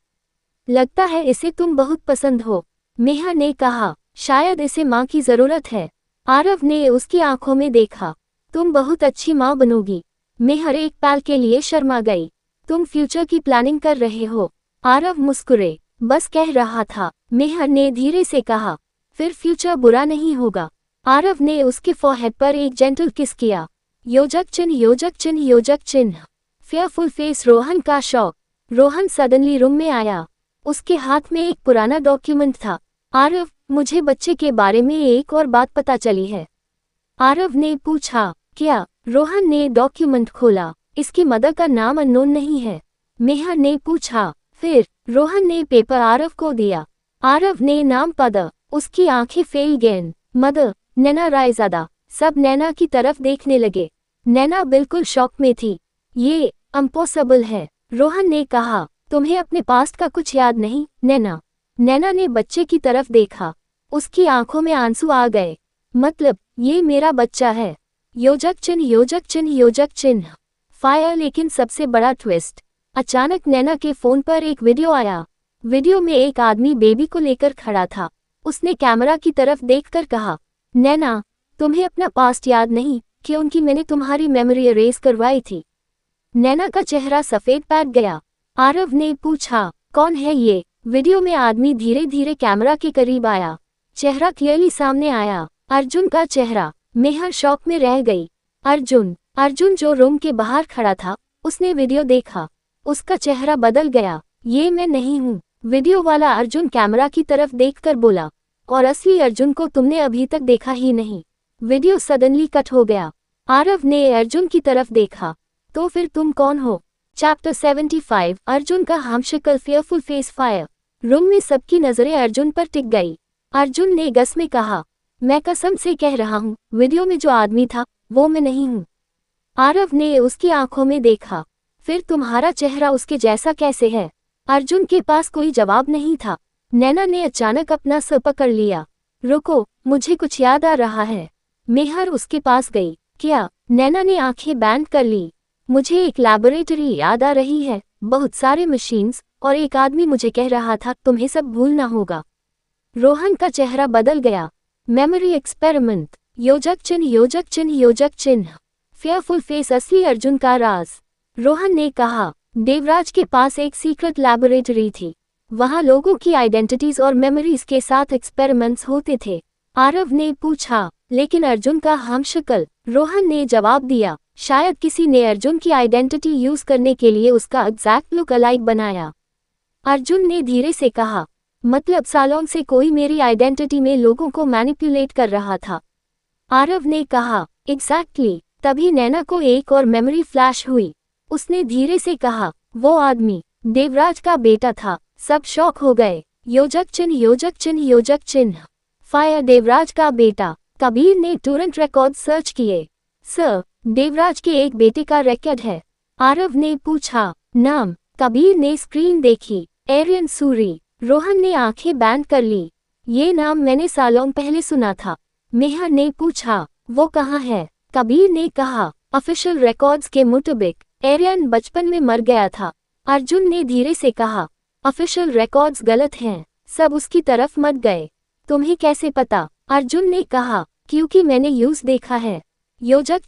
[SPEAKER 1] लगता है इसे तुम बहुत पसंद हो, मेहर ने कहा, शायद इसे माँ की जरूरत है। आरव ने उसकी आंखों में देखा, तुम बहुत अच्छी माँ बनोगी। मेहर एक पल के लिए शर्मा गई। तुम फ्यूचर की प्लानिंग कर रहे हो? आरव मुस्कुरे, बस कह रहा था। मेहर ने धीरे से कहा, फिर फ्यूचर बुरा नहीं होगा। आरव ने उसके फोरहेड पर एक जेंटल किस किया। योजक चिन्ह योजक चिन्ह योजक चिन्ह। फेयरफुल फेस रोहन का शौक। रोहन सडनली रूम में आया। उसके हाथ में एक पुराना डॉक्यूमेंट था। आरव, मुझे बच्चे के बारे में एक और बात पता चली है। आरव ने पूछा, क्या? रोहन ने डॉक्यूमेंट खोला। इसकी मदर का नाम अननोन नहीं है। मेहर ने पूछा, फिर? रोहन ने पेपर आरव को दिया। आरव ने नाम पढ़ा। उसकी आंखें फैल गईं। मदर, नैना रायजादा। सब नैना की तरफ देखने लगे। नैना बिल्कुल शॉक में थी। ये इम्पॉसिबल है, रोहन ने कहा। तुम्हें अपने पास्ट का कुछ याद नहीं, नैना? नैना ने बच्चे की तरफ देखा। उसकी आंखों में आंसू आ गए। मतलब, ये मेरा बच्चा है। योजक चिन्ह योजक चिन्ह योजक चिन्ह। फायर लेकिन सबसे बड़ा ट्विस्ट। अचानक नैना के फोन पर एक वीडियो आया। वीडियो में एक आदमी बेबी को लेकर खड़ा था। उसने कैमरा की तरफ देखकर कहा, नैना, तुम्हें अपना पास्ट याद नहीं क्योंकि मैंने तुम्हारी मेमोरी इरेज करवाई थी। नैना का चेहरा सफेद पैट गया। आरव ने पूछा, कौन है ये? वीडियो में आदमी धीरे धीरे कैमरा के करीब आया। चेहरा क्लियरली सामने आया, अर्जुन का चेहरा। मेहर शॉक में रह गई। अर्जुन जो रूम के बाहर खड़ा था, उसने वीडियो देखा। उसका चेहरा बदल गया। ये मैं नहीं हूँ, वीडियो वाला अर्जुन कैमरा की तरफ देखकर बोला। और असली अर्जुन को तुमने अभी तक देखा ही नहीं। वीडियो सडनली कट हो गया। आरव ने अर्जुन की तरफ देखा। तो फिर तुम कौन हो? चैप्टर 75 अर्जुन का हमशक्ल फेयरफुल फेस फायर। रूम में सबकी नजरें अर्जुन पर टिक गई। अर्जुन ने गस में कहा, मैं कसम से कह रहा हूँ, वीडियो में जो आदमी था वो मैं नहीं हूँ। आरव ने उसकी आंखों में देखा। फिर तुम्हारा चेहरा उसके जैसा कैसे है? अर्जुन के पास कोई जवाब नहीं था। नैना ने अचानक अपना सर पकड़ लिया। रुको, मुझे कुछ याद आ रहा है। मेहर उसके पास गई। क्या? नैना ने आंखें बैंड कर ली। मुझे एक लैबोरेटरी याद आ रही है, बहुत सारे मशीन्स, और एक आदमी मुझे कह रहा था तुम्हें सब भूलना होगा। रोहन का चेहरा बदल गया। मेमोरी एक्सपेरिमेंट, योजक चिन्ह। फेयरफुल फेस असली अर्जुन का राज। रोहन ने कहा, देवराज के पास एक सीक्रेट लैबोरेटरी थी। वहां लोगों की आइडेंटिटीज और मेमोरीज के साथ एक्सपेरिमेंट्स होते थे। आरव ने पूछा, लेकिन अर्जुन का हमशक्ल? रोहन ने जवाब दिया, शायद किसी ने अर्जुन की आइडेंटिटी यूज करने के लिए उसका एग्जैक्ट लुक अलाइक बनाया। अर्जुन ने धीरे से कहा, मतलब सालों से कोई मेरी आइडेंटिटी में लोगों को मैनिपुलेट कर रहा था। आरव ने कहा, एग्जैक्टली। तभी नैना को एक और मेमोरी फ्लैश हुई। उसने धीरे से कहा, वो आदमी देवराज का बेटा था। सब शॉक हो गए। योजक चिन्ह। फायर देवराज का बेटा। कबीर ने तुरंत रिकॉर्ड सर्च किए। सर, देवराज के एक बेटे का रिकॉर्ड है। आरव ने पूछा, नाम? कबीर ने स्क्रीन देखी, एरियन सूरी। रोहन ने आंखें बैंड कर ली। ये नाम मैंने सालों पहले सुना था। मेहर ने पूछा, वो कहाँ है? कबीर ने कहा, ऑफिशियल रिकॉर्ड्स के मुताबिक एरियन बचपन में मर गया था। अर्जुन ने धीरे से कहा, ऑफिशियल रिकॉर्ड्स गलत हैं, सब उसकी तरफ मत गए। तुम्हें कैसे पता? अर्जुन ने कहा, क्योंकि मैंने यूज देखा है। योजक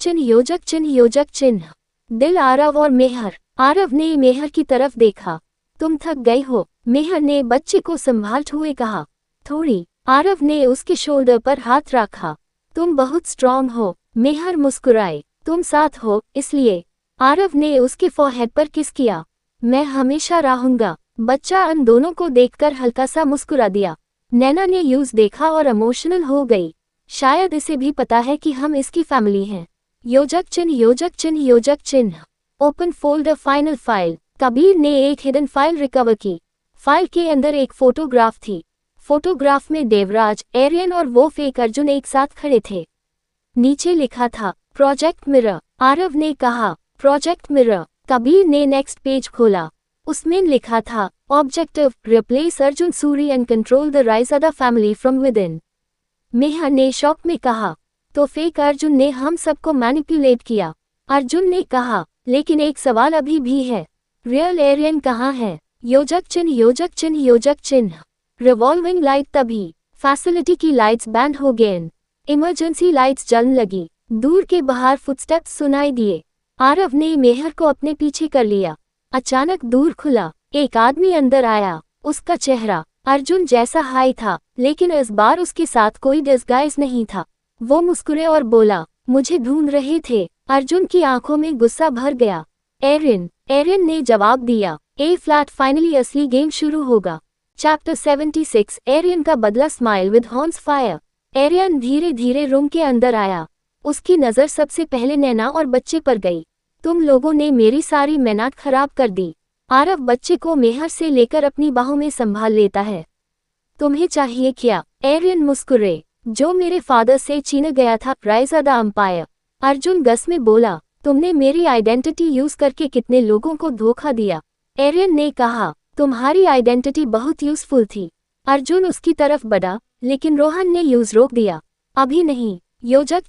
[SPEAKER 1] चिन्ह। दिल आरव और मेहर। आरव ने मेहर की तरफ देखा। तुम थक गए हो? मेहर ने बच्चे को संभालते हुए कहा। थोड़ी। आरव ने उसके शोल्डर पर हाथ रखा। तुम बहुत स्ट्रांग हो। मेहर मुस्कुराई। तुम साथ हो, इसलिए। आरव ने उसके फोरहेड पर किस किया। मैं हमेशा रहूंगा। बच्चा उन दोनों को देखकर हल्का सा मुस्कुरा दिया। नैना ने यूज देखा और इमोशनल हो गई। शायद इसे भी पता है कि हम इसकी फैमिली हैं। योजक चिन्ह। Open folder final file. Kabir ने एक हिडन फाइल रिकवर की। फाइल के अंदर एक फोटोग्राफ थी। फोटोग्राफ में देवराज, एरियन और वो फेक अर्जुन एक साथ खड़े थे। नीचे लिखा था, प्रोजेक्ट मिरर। आरव ने कहा, प्रोजेक्ट मिरर। कबीर ने नेक्स्ट पेज खोला। उसमें लिखा था, objective, replace Arjun Suri and control the rise of the family from within. Mehar ने शॉक में कहा, तो फेक अर्जुन ने हम सबको मैनिपुलेट किया। अर्जुन ने कहा, लेकिन एक सवाल अभी भी है, रियल एरियन कहाँ है? योजक चिन्ह। Revolving light. तभी फैसिलिटी की लाइट्स बैंड हो गईं। इमरजेंसी लाइट्स जलने लगी। दूर के बाहर फुटस्टेप्स सुनाई दिए। आरव ने मेहर को अपने पीछे कर लिया। अचानक दूर खुला। एक आदमी अंदर आया। उसका चेहरा अर्जुन जैसा हाई था, लेकिन इस बार उसके साथ कोई डिस्गाइज नहीं था। वो मुस्कुरे और बोला, मुझे ढूंढ रहे थे। अर्जुन की आंखों में गुस्सा भर गया। एरियन ने जवाब दिया, ए फ्लैट फाइनली असली गेम शुरू होगा। चैप्टर 76 एरियन का बदला smile with horns fire. Arian धीरे धीरे रूम के अंदर आया। उसकी नज़र सबसे पहले नैना और बच्चे पर गई। तुम लोगों ने मेरी सारी मेहनत खराब कर दी। आरव बच्चे को मेहर से लेकर अपनी बाहों में संभाल लेता है। तुम्हें चाहिए क्या? एरियन मुस्कुरे। जो मेरे फादर से छीन गया था, rise of the empire. Arjun गस में बोला, तुमने मेरी आइडेंटिटी यूज करके कितने लोगों को धोखा दिया। एरियन ने कहा, तुम्हारी आइडेंटिटी बहुत यूजफुल थी। अर्जुन उसकी तरफ बढ़ा, लेकिन रोहन ने यूज रोक दिया। अभी नहीं। योजक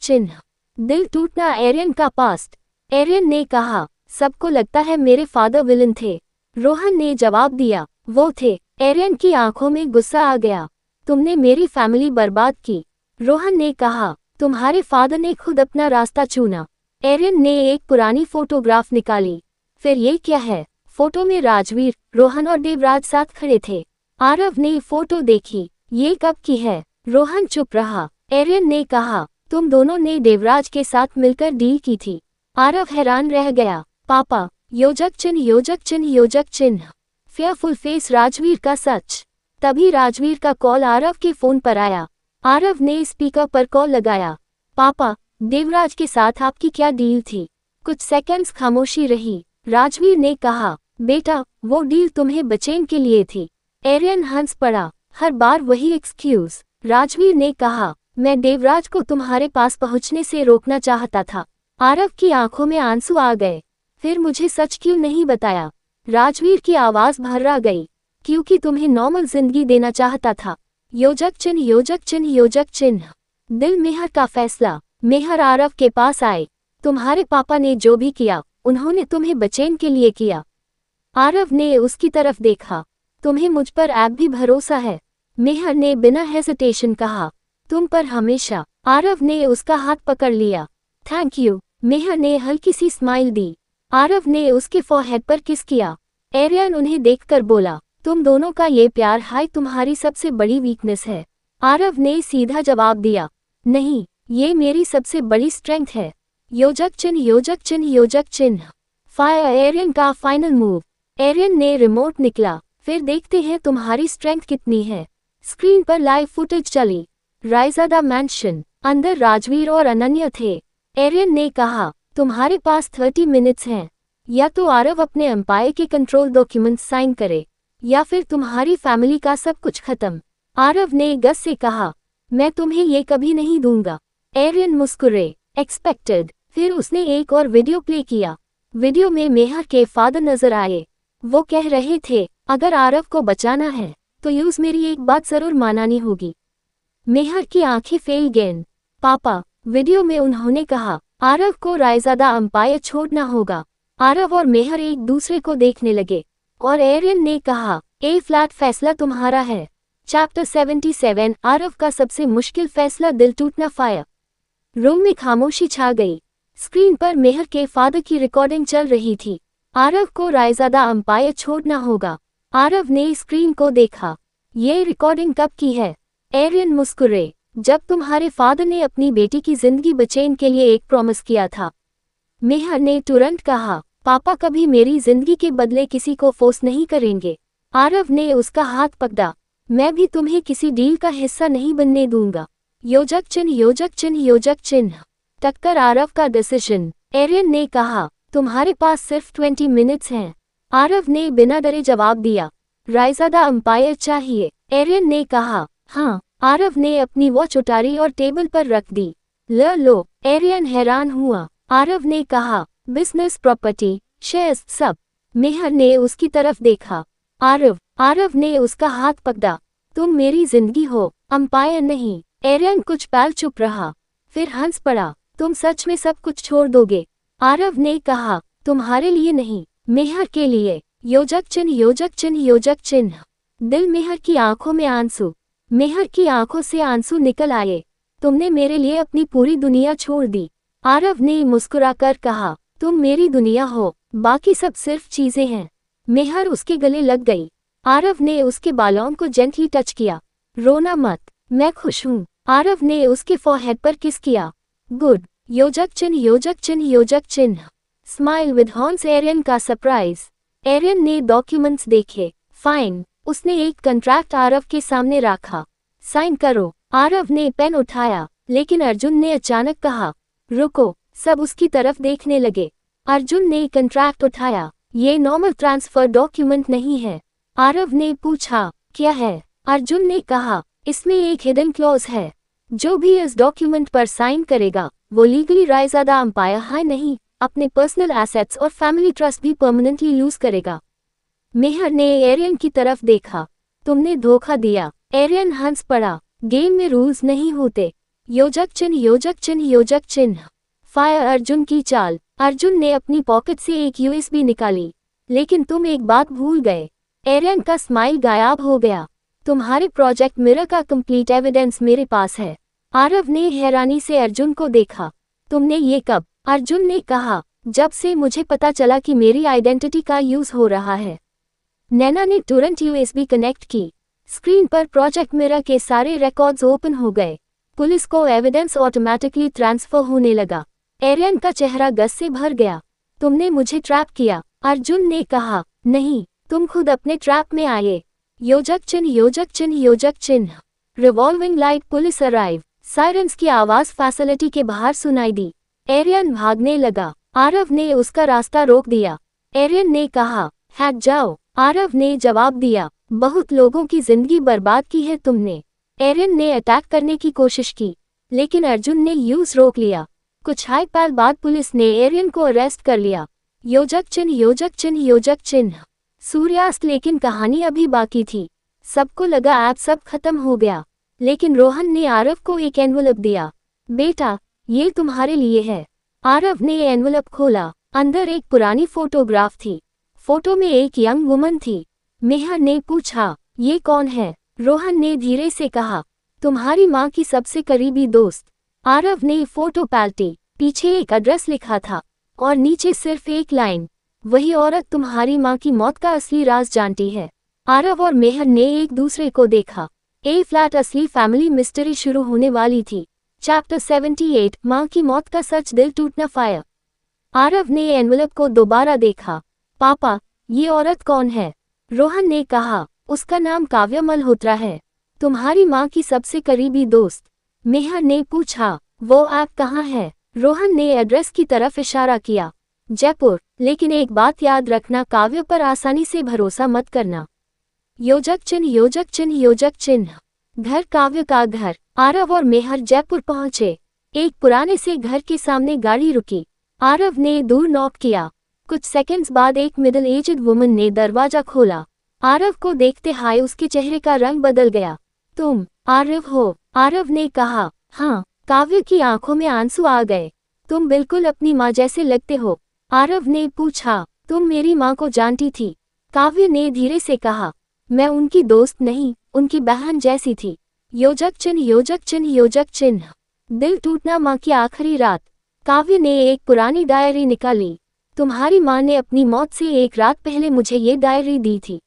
[SPEAKER 1] चिन्ह। दिल टूटना एरियन का पास्ट। एरियन ने कहा, सबको लगता है मेरे फादर विलन थे। रोहन ने जवाब दिया, वो थे। एरियन की आंखों में गुस्सा आ गया। तुमने मेरी फैमिली बर्बाद की। रोहन ने कहा, तुम्हारे फादर ने खुद अपना रास्ता चुना। एरियन ने एक पुरानी फोटोग्राफ निकाली। फिर ये क्या है? फोटो में राजवीर, रोहन और देवराज साथ खड़े थे। आरव ने फोटो देखी। ये कब की है? रोहन चुप रहा। एरियन ने कहा, तुम दोनों ने देवराज के साथ मिलकर डील की थी। आरव हैरान रह गया। पापा, योजक चिन्ह योजक चिन्ह योजक चिन्ह। फेयरफुल फेस राजवीर का सच। तभी राजवीर का कॉल आरव के फोन पर आया। आरव ने स्पीकर पर कॉल लगाया। पापा, देवराज के साथ आपकी क्या डील थी? कुछ सेकंड्स खामोशी रही। राजवीर ने कहा, बेटा, वो डील तुम्हें बचेन के लिए थी। एरियन हंस पड़ा। हर बार वही एक्सक्यूज। राजवीर ने कहा, मैं देवराज को तुम्हारे पास पहुंचने से रोकना चाहता था। आरव की आंखों में आंसू आ गए। फिर मुझे सच क्यों नहीं बताया? राजवीर की आवाज भर्रा गई। क्योंकि तुम्हें नॉर्मल जिंदगी देना चाहता था। योजक चिन्ह योजक चिन्ह योजक चिन्ह। दिल मेहर का फैसला। मेहर आरव के पास आए। तुम्हारे पापा ने जो भी किया, उन्होंने तुम्हें बचेन के लिए किया। आरव ने उसकी तरफ देखा। तुम्हें मुझ पर अब भी भरोसा है? मेहर ने बिना हेजिटेशन कहा, तुम पर हमेशा। आरव ने उसका हाथ पकड़ लिया। Thank you. मेहर ने हल्की सी स्माइल दी। आरव ने उसके फोरहेड पर किस किया। एरियन उन्हें देखकर बोला, तुम दोनों का ये प्यार हाय तुम्हारी सबसे बड़ी वीकनेस है। आरव ने सीधा जवाब दिया, नहीं, ये मेरी सबसे बड़ी स्ट्रेंथ है। योजक चिन्ह योजक चिन्ह योजक चिन्ह। फायर एरियन का फाइनल मूव। एरियन ने रिमोट निकला। फिर देखते हैं तुम्हारी स्ट्रेंथ कितनी है। स्क्रीन पर लाइव फुटेज चली। रायजादा मैंशन। अंदर राजवीर और अनन्या थे। एरियन ने कहा, तुम्हारे पास 30 मिनट्स हैं। या तो आरव अपने एम्पायर के कंट्रोल डॉक्यूमेंट्स साइन करे, या फिर तुम्हारी फैमिली का सब कुछ खत्म। आरव ने गस से कहा, मैं तुम्हें ये कभी नहीं दूंगा। एरियन मुस्कुरे। एक्सपेक्टेड। फिर उसने एक और वीडियो प्ले किया। वीडियो में मेहर के फादर नजर आए। वो कह रहे थे, अगर आरव को बचाना है तो यूज मेरी एक बात जरूर माननी होगी। मेहर की आंखें फेल गईं। पापा, वीडियो में उन्होंने कहा, आरव को रायजादा अंपायर छोड़ना होगा। आरव और मेहर एक दूसरे को देखने लगे और एरियन ने कहा, ए फ्लैट फैसला तुम्हारा है। चैप्टर 77। आरव का सबसे मुश्किल फैसला, दिल टूटना। फायर। रूम में खामोशी छा गई। स्क्रीन पर मेहर के फादर की रिकॉर्डिंग चल रही थी। आरव को रायजादा अंपायर छोड़ना होगा। आरव ने स्क्रीन को देखा। ये रिकॉर्डिंग कब की है? एरियन मुस्कुरे। जब तुम्हारे फादर ने अपनी बेटी की जिंदगी बचेने के लिए एक प्रॉमिस किया था। मेहर ने तुरंत कहा, पापा कभी मेरी जिंदगी के बदले किसी को फोर्स नहीं करेंगे। आरव ने उसका हाथ पकड़ा। मैं भी तुम्हें किसी डील का हिस्सा नहीं बनने दूंगा। योजक चिन्ह योजक चिन्ह योजक चिन्ह। टक्कर आरव का डिसीजन। एरियन ने कहा, तुम्हारे पास सिर्फ 20 मिनट्स हैं। आरव ने बिना डरे जवाब दिया, रायजादा अंपायर चाहिए। एरियन ने कहा, हाँ। आरव ने अपनी वॉच उतारी और टेबल पर रख दी। लो। एरियन हैरान हुआ। आरव ने कहा, बिजनेस, प्रॉपर्टी, शेयर्स, सब। मेहर ने उसकी तरफ देखा। आरव ने उसका हाथ पकड़ा। तुम मेरी जिंदगी हो, अंपायर नहीं। एरियन कुछ पल चुप रहा, फिर हंस पड़ा। तुम सच में सब कुछ छोड़ दोगे? आरव ने कहा, तुम्हारे लिए नहीं, मेहर के लिए। योजक चिन्ह योजक चिन्ह योजक चिन्ह। दिल मेहर की आंखों में आंसू। मेहर की आंखों से आंसू निकल आए। तुमने मेरे लिए अपनी पूरी दुनिया छोड़ दी। आरव ने मुस्कुराकर कहा, तुम मेरी दुनिया हो, बाकी सब सिर्फ चीजें हैं। मेहर उसके गले लग गई। आरव ने उसके बालों को जेंटली टच किया। रोना मत, मैं खुश हूँ। आरव ने उसके फोरहेड पर किस किया। गुड। योजक चिन्ह योजक चिन्ह योजक चिन्ह। Smile with horns. एरियन का सरप्राइज। एरियन ने डॉक्यूमेंट्स देखे। फाइन। उसने एक कॉन्ट्रैक्ट आरव के सामने रखा। साइन करो। आरव ने पेन उठाया, लेकिन अर्जुन ने अचानक कहा, रुको। सब उसकी तरफ देखने लगे। अर्जुन ने कॉन्ट्रैक्ट उठाया। ये नॉर्मल ट्रांसफर डॉक्यूमेंट नहीं है। आरव ने पूछा, क्या है? अर्जुन ने कहा, इसमें एक हिडन क्लॉज है। जो भी इस डॉक्यूमेंट पर साइन करेगा वो लीगली रायजादा अंपायर है नहीं, अपने पर्सनल एसेट्स और फैमिली ट्रस्ट भी परमानेंटली लूज करेगा। मेहर ने एरियन की तरफ देखा। तुमने धोखा दिया। एरियन हंस पड़ा। गेम में रूल्स नहीं होते। योजक चिन्ह योजक चिन्ह योजक चिन्ह। फायर। अर्जुन की चाल। अर्जुन ने अपनी पॉकेट से एक यूएसबी निकाली। लेकिन तुम एक बात भूल गए। एरियन का स्माइल गायब हो गया। तुम्हारे प्रोजेक्ट मिरर का कंप्लीट एविडेंस मेरे पास है। आरव ने हैरानी से अर्जुन को देखा। तुमने ये कब? अर्जुन ने कहा, जब से मुझे पता चला कि मेरी आइडेंटिटी का यूज हो रहा है। नैना ने तुरंत यूएसबी कनेक्ट की। स्क्रीन पर प्रोजेक्ट मिरर के सारे रिकॉर्ड्स ओपन हो गए। पुलिस को एविडेंस ऑटोमेटिकली ट्रांसफर होने लगा। एरियन का चेहरा गस से भर गया। तुमने मुझे ट्रैप किया, अर्जुन ने कहा। नहीं, तुम खुद अपने ट्रैप में आए। योजक चिन्ह, योजक चिन्ह, योजक चिन्ह। Revolving light, police arrive. Sirens की आवाज फैसिलिटी के बाहर सुनाई दी। एरियन भागने लगा। आरव ने उसका रास्ता रोक दिया। एरियन ने कहा, हट जाओ। आरव ने जवाब दिया, बहुत लोगों की जिंदगी बर्बाद की है तुमने। एरियन ने अटैक करने की कोशिश की, लेकिन अर्जुन ने यूज रोक लिया। कुछ हाई पल बाद पुलिस ने एरियन को अरेस्ट कर लिया। योजक चिन्ह, योजक चिन्ह, योजक चिन्ह। सूर्यास्त, लेकिन कहानी अभी बाकी थी। सबको लगा अब सब खत्म हो गया, लेकिन रोहन ने आरव को एक एनवलप दिया। बेटा, ये तुम्हारे लिए है। आरव ने एनवलप खोला। अंदर एक पुरानी फोटोग्राफ थी। फोटो में एक यंग वुमन थी। मेहर ने पूछा, ये कौन है? रोहन ने धीरे से कहा, तुम्हारी माँ की सबसे करीबी दोस्त। आरव ने फोटो पलटी। पीछे एक एड्रेस लिखा था और नीचे सिर्फ एक लाइन, वही औरत तुम्हारी माँ की मौत का असली राज जानती है। आरव और मेहर ने एक दूसरे को देखा। ए फ्लैट, असली फैमिली मिस्ट्री शुरू होने वाली थी। चैप्टर 78, माँ की मौत का सच, दिल टूटना फायर। आरव ने एनवलप को दोबारा देखा। पापा, ये औरत कौन है? रोहन ने कहा, उसका नाम काव्य मल्होत्रा है, तुम्हारी माँ की सबसे करीबी दोस्त। मेहर ने पूछा, वो ऐप कहाँ है? रोहन ने एड्रेस की तरफ इशारा किया, जयपुर। लेकिन एक बात याद रखना, काव्य पर आसानी से भरोसा मत करना। योजक चिन्ह, योजक चिन्ह, योजक चिन्ह। घर, काव्य का घर। आरव और मेहर जयपुर पहुंचे। एक पुराने से घर के सामने गाड़ी रुकी। आरव ने दूर नॉक किया। कुछ सेकंड्स बाद एक मिडिल एज्ड वुमन ने दरवाजा खोला। आरव को देखते हाय उसके चेहरे का रंग बदल गया। तुम आरव हो? आरव ने कहा, हाँ। काव्य की आंखों में आंसू आ गए। तुम बिल्कुल अपनी माँ जैसे लगते हो। आरव ने पूछा, तुम मेरी माँ को जानती थी? काव्य ने धीरे से कहा, मैं उनकी दोस्त नहीं, उनकी बहन जैसी थी। योजक चिन्ह, योजक चिन्ह, योजक चिन्ह। दिल टूटना, माँ की आखिरी रात। काव्य ने एक पुरानी डायरी निकाली। तुम्हारी माँ ने अपनी मौत से एक रात पहले मुझे ये डायरी दी थी।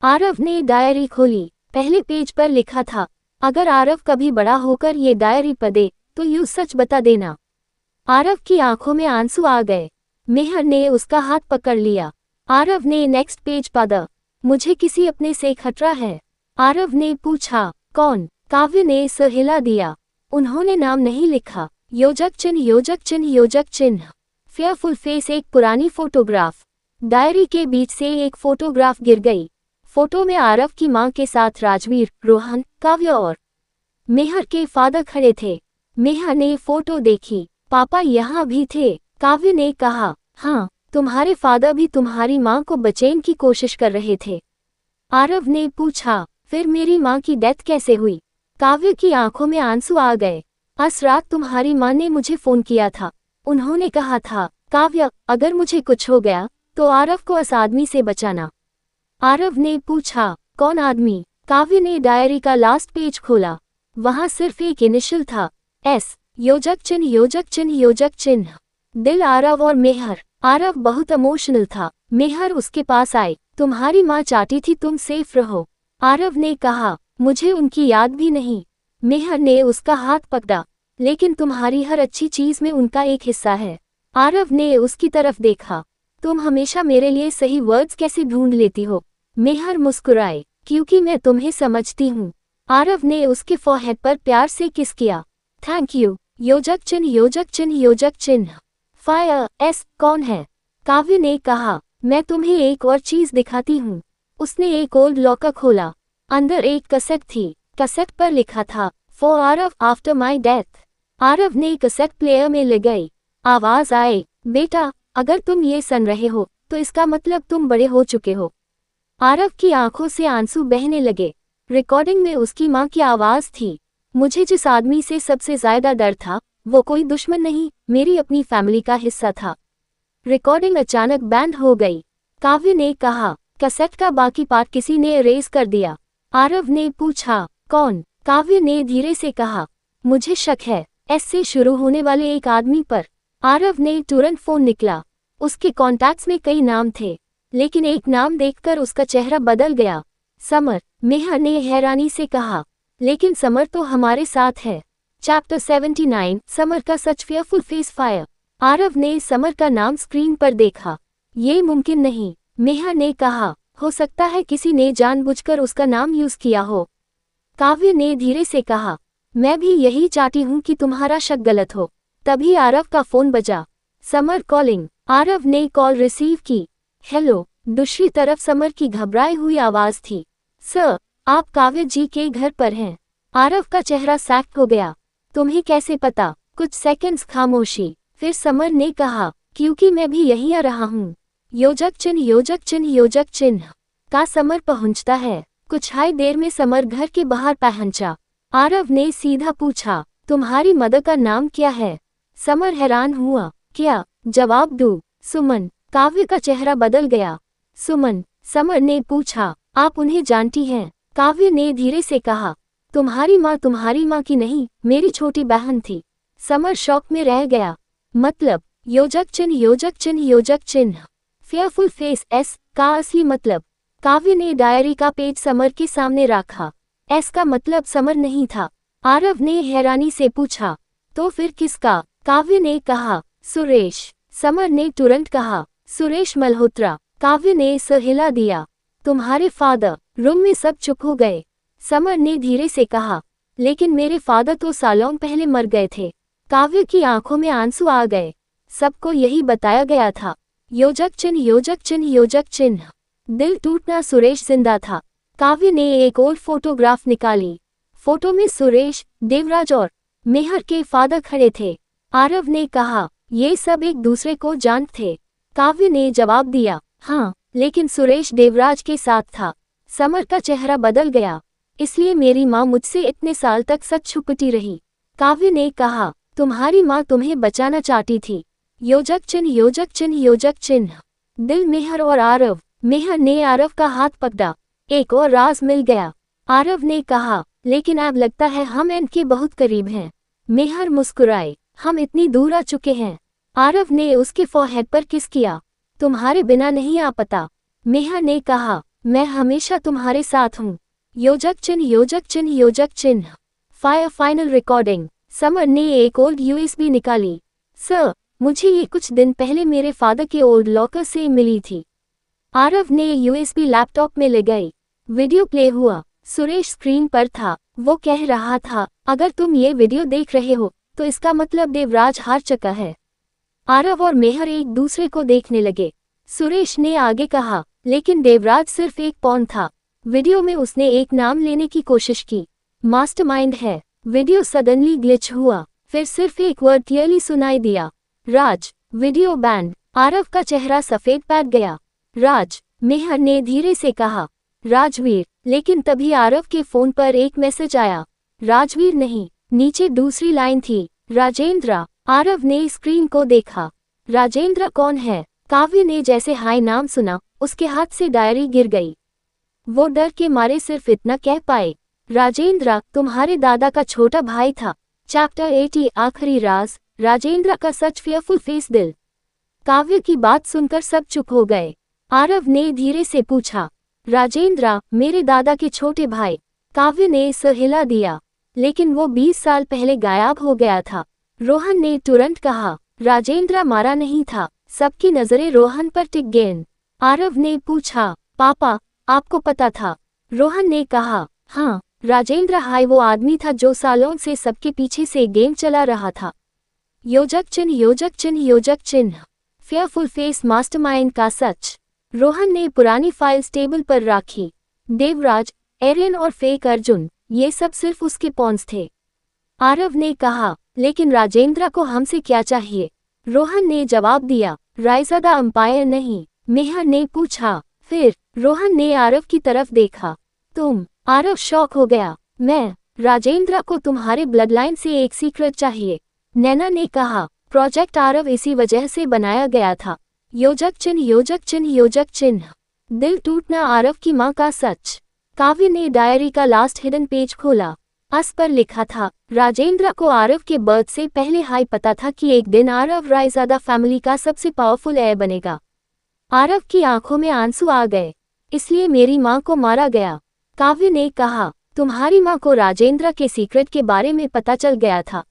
[SPEAKER 1] आरव ने डायरी खोली। पहले पेज पर लिखा था, अगर आरव कभी बड़ा होकर ये डायरी पढ़े तो यूं सच बता देना। आरव की आंखों में आंसू आ गए। मेहर ने उसका हाथ पकड़ लिया। आरव ने नेक्स्ट पेज पढ़ा। मुझे किसी अपने से खतरा है। आरव ने पूछा, कौन? काव्य ने सिर हिला दिया। उन्होंने नाम नहीं लिखा। योजक चिन्ह, योजक चिन्ह, योजक चिन्ह। फेयरफुल फेस, एक पुरानी फोटोग्राफ। डायरी के बीच से एक फोटोग्राफ गिर गई। फोटो में आरव की मां के साथ राजवीर, रोहन, काव्य और मेहर के फादर खड़े थे। मेहर ने फोटो देखी। पापा यहाँ भी थे? काव्य ने कहा, हाँ, तुम्हारे फादर भी तुम्हारी मां को बचाने की कोशिश कर रहे थे। आरव ने पूछा, फिर मेरी मां की डेथ कैसे हुई? काव्य की आंखों में आंसू आ गए। उस रात तुम्हारी मां ने मुझे फोन किया था। उन्होंने कहा था, काव्य, अगर मुझे कुछ हो गया तो आरव को उस आदमी से बचाना। आरव ने पूछा, कौन आदमी? काव्य ने डायरी का लास्ट पेज खोला। वहां सिर्फ एक इनिशियल था, एस। योजक चिन्ह, योजक चिन्ह, योजक चिन्ह। दिल, आरव और मेहर। आरव बहुत इमोशनल था। मेहर उसके पास आई। तुम्हारी माँ चाहती थी तुम सेफ रहो। आरव ने कहा, मुझे उनकी याद भी नहीं। मेहर ने उसका हाथ पकड़ा, लेकिन तुम्हारी हर अच्छी चीज में उनका एक हिस्सा है। आरव ने उसकी तरफ देखा। तुम हमेशा मेरे लिए सही वर्ड्स कैसे ढूंढ लेती हो? मेहर मुस्कुराई, क्योंकि मैं तुम्हें समझती हूँ। आरव ने उसके फोरहेड पर प्यार से किस किया। Thank you. योजक चिन्ह, योजक चिन्ह, योजक चिन्ह। Fire, S. कौन है? काव्य ने कहा, मैं तुम्हें एक और चीज दिखाती हूँ। उसने एक ओल्ड लॉकर खोला। अंदर एक कैसेट थी। कैसेट पर लिखा था, for Aarav after my death. Aarav ने कैसेट प्लेयर में लगाई। आवाज आई, बेटा, अगर तुम ये सुन रहे हो तो इसका मतलब तुम बड़े हो चुके हो। आरव की आंखों से आंसू बहने लगे। रिकॉर्डिंग में उसकी माँ की आवाज थी, मुझे जिस आदमी से सबसे ज्यादा डर था वो कोई दुश्मन नहीं, मेरी अपनी फैमिली का हिस्सा था। रिकॉर्डिंग अचानक बैंड हो गई। काव्य ने कहा, कैसेट का बाकी पार्ट किसी ने इरेज कर दिया। आरव ने पूछा, कौन? काव्य ने धीरे से कहा, मुझे शक है, एस से शुरू होने वाले एक आदमी पर। आरव ने तुरंत फोन निकला। उसके कॉन्टैक्ट्स में कई नाम थे, लेकिन एक नाम देखकर उसका चेहरा बदल गया। समर। मेहर ने हैरानी से कहा, लेकिन समर तो हमारे साथ है। चैप्टर 79, समर का सच फेयरफुल फेस फायर। आरव ने समर का नाम स्क्रीन पर देखा। ये मुमकिन नहीं, मेहर ने कहा, हो सकता है किसी ने जानबूझकर उसका नाम यूज किया हो। काव्य ने धीरे से कहा, मैं भी यही चाहती हूँ कि तुम्हारा शक गलत हो। तभी आरव का फोन बजा। Summer calling. आरव ने कॉल रिसीव की। हेलो। दूसरी तरफ समर की घबराई हुई आवाज थी। सर, आप काव्य जी के घर पर हैं। आरव का चेहरा सैक हो गया। तुम्हें कैसे पता? कुछ सेकंड्स खामोशी, फिर समर ने कहा, क्योंकि मैं भी यहीं आ रहा हूँ। योजक चिन्ह योजक चिन्ह योजक चिन्ह का समर पहुँचता है। कुछ हाई देर में समर घर के बाहर पहुंचा। आरव ने सीधा पूछा, तुम्हारी मदर का नाम क्या है? समर हैरान हुआ। क्या जवाब दूं? सुमन। काव्य का चेहरा बदल गया। सुमन? समर ने पूछा, आप उन्हें जानती हैं? काव्य ने धीरे से कहा, तुम्हारी माँ की नहीं, मेरी छोटी बहन थी। समर शॉक में रह गया। मतलब? योजक चिन्ह योजक चिन्ह योजक चिन्ह फेयरफुल फेस एस का असली मतलब? काव्य ने डायरी का पेज समर के सामने रखा। एस का मतलब समर नहीं था। आरव ने हैरानी से पूछा, तो फिर किसका? काव्य ने कहा, सुरेश। समर ने तुरंत कहा, सुरेश मल्होत्रा। काव्य ने सर हिला दिया। तुम्हारे फादर? रूम में सब चुप हो गए। समर ने धीरे से कहा, लेकिन मेरे फादर तो सालों पहले मर गए थे। काव्य की आंखों में आंसू आ गए। सबको यही बताया गया था। योजक चिन्ह योजक चिन्ह योजक चिन्ह दिल टूटना। सुरेश जिंदा था। काव्य ने एक और फोटोग्राफ निकाली। फोटो में सुरेश, देवराज और मेहर के फादर खड़े थे। आरव ने कहा, ये सब एक दूसरे को जानते थे? काव्य ने जवाब दिया, हाँ, लेकिन सुरेश देवराज के साथ था। समर का चेहरा बदल गया। इसलिए मेरी माँ मुझसे इतने साल तक सच छुपती रही। काव्य ने कहा, तुम्हारी माँ तुम्हें बचाना चाहती थी। योजक चिन्ह योजक चिन्ह योजक चिन्ह दिल। मेहर और आरव। मेहर ने आरव का हाथ पकड़ा। एक और राज मिल गया। आरव ने कहा, लेकिन अब लगता है हम एंड के बहुत करीब हैं। मेहर मुस्कुराए, हम इतनी दूर आ चुके हैं। आरव ने उसके फोरहेड पर किस किया। तुम्हारे बिना नहीं आ पता। मेहर ने कहा, मैं हमेशा तुम्हारे साथ हूँ। योजक चिन्ह योजक चिन्ह योजक चिन्ह फायर फाइनल रिकॉर्डिंग। समर ने एक ओल्ड यूएसबी निकाली। सर, मुझे ये कुछ दिन पहले मेरे फादर के ओल्ड लॉकर से मिली थी। आरव ने यूएसबी लैपटॉप में ले गई। वीडियो प्ले हुआ। सुरेश स्क्रीन पर था। वो कह रहा था, अगर तुम ये वीडियो देख रहे हो तो इसका मतलब देवराज हार चुका है। आरव और मेहर एक दूसरे को देखने लगे। सुरेश ने आगे कहा, लेकिन देवराज सिर्फ एक पॉन था। वीडियो में उसने एक नाम लेने की कोशिश की। मास्टरमाइंड है। वीडियो सडनली ग्लिच हुआ। फिर सिर्फ एक वर्ड क्लियरली सुनाई दिया, राज। Video band. आरव का चेहरा सफेद पैट गया। राज। मेहर ने धीरे से कहा, राजवीर। लेकिन तभी आरव के फोन पर एक मैसेज आया। राजवीर नहीं, नीचे दूसरी लाइन थी, राजेंद्र। आरव ने स्क्रीन को देखा। राजेंद्र कौन है? काव्य ने जैसे हाय नाम सुना, उसके हाथ से डायरी गिर गई। वो डर के मारे सिर्फ इतना कह पाए, राजेंद्र तुम्हारे दादा का छोटा भाई था। चैप्टर 80 आखिरी राज। राजेंद्र का सच फेयरफुल फेस दिल। काव्य की बात सुनकर सब चुप हो गए। आरव ने धीरे से पूछा, राजेंद्र मेरे दादा के छोटे भाई? काव्य ने सर हिला दिया, लेकिन वो 20 साल पहले गायब हो गया था। रोहन ने तुरंत कहा, राजेंद्र मारा नहीं था। सबकी नजरें रोहन पर टिक गईं। आरव ने पूछा, पापा आपको पता था? रोहन ने कहा, हाँ, राजेंद्र हाय वो आदमी था जो सालों से सबके पीछे से गेम चला रहा था। योजक चिन्ह योजक चिन्ह योजक चिन्ह फेयरफुल फेस मास्टरमाइंड का सच। रोहन ने पुरानी फाइल्स टेबल पर रखी। देवराज, एरियन और फेक अर्जुन, ये सब सिर्फ उसके पॉन्स थे। आरव ने कहा, लेकिन राजेंद्र को हमसे क्या चाहिए? रोहन ने जवाब दिया, रायज़ादा अंपायर नहीं। मेहर ने पूछा, फिर? रोहन ने आरव की तरफ देखा। तुम? आरव शॉक हो गया। मैं? राजेंद्र को तुम्हारे ब्लडलाइन से एक सीक्रेट चाहिए। नैना ने कहा, प्रोजेक्ट आरव इसी वजह से बनाया गया था। योजक चिन्ह योजक चिन्ह योजक चिन्ह। दिल टूटना आरव की मां का सच। काव्य ने डायरी का लास्ट हिडन पेज खोला। उस पर लिखा था, राजेंद्र को आरव के बर्थ से पहले हाई पता था कि एक दिन आरव रायजादा फैमिली का सबसे पावरफुल हेir बनेगा। आरव की आंखों में आंसू आ गए। इसलिए मेरी मां को मारा गया। काव्य ने कहा, तुम्हारी मां को राजेंद्र के सीक्रेट के बारे में पता चल गया था।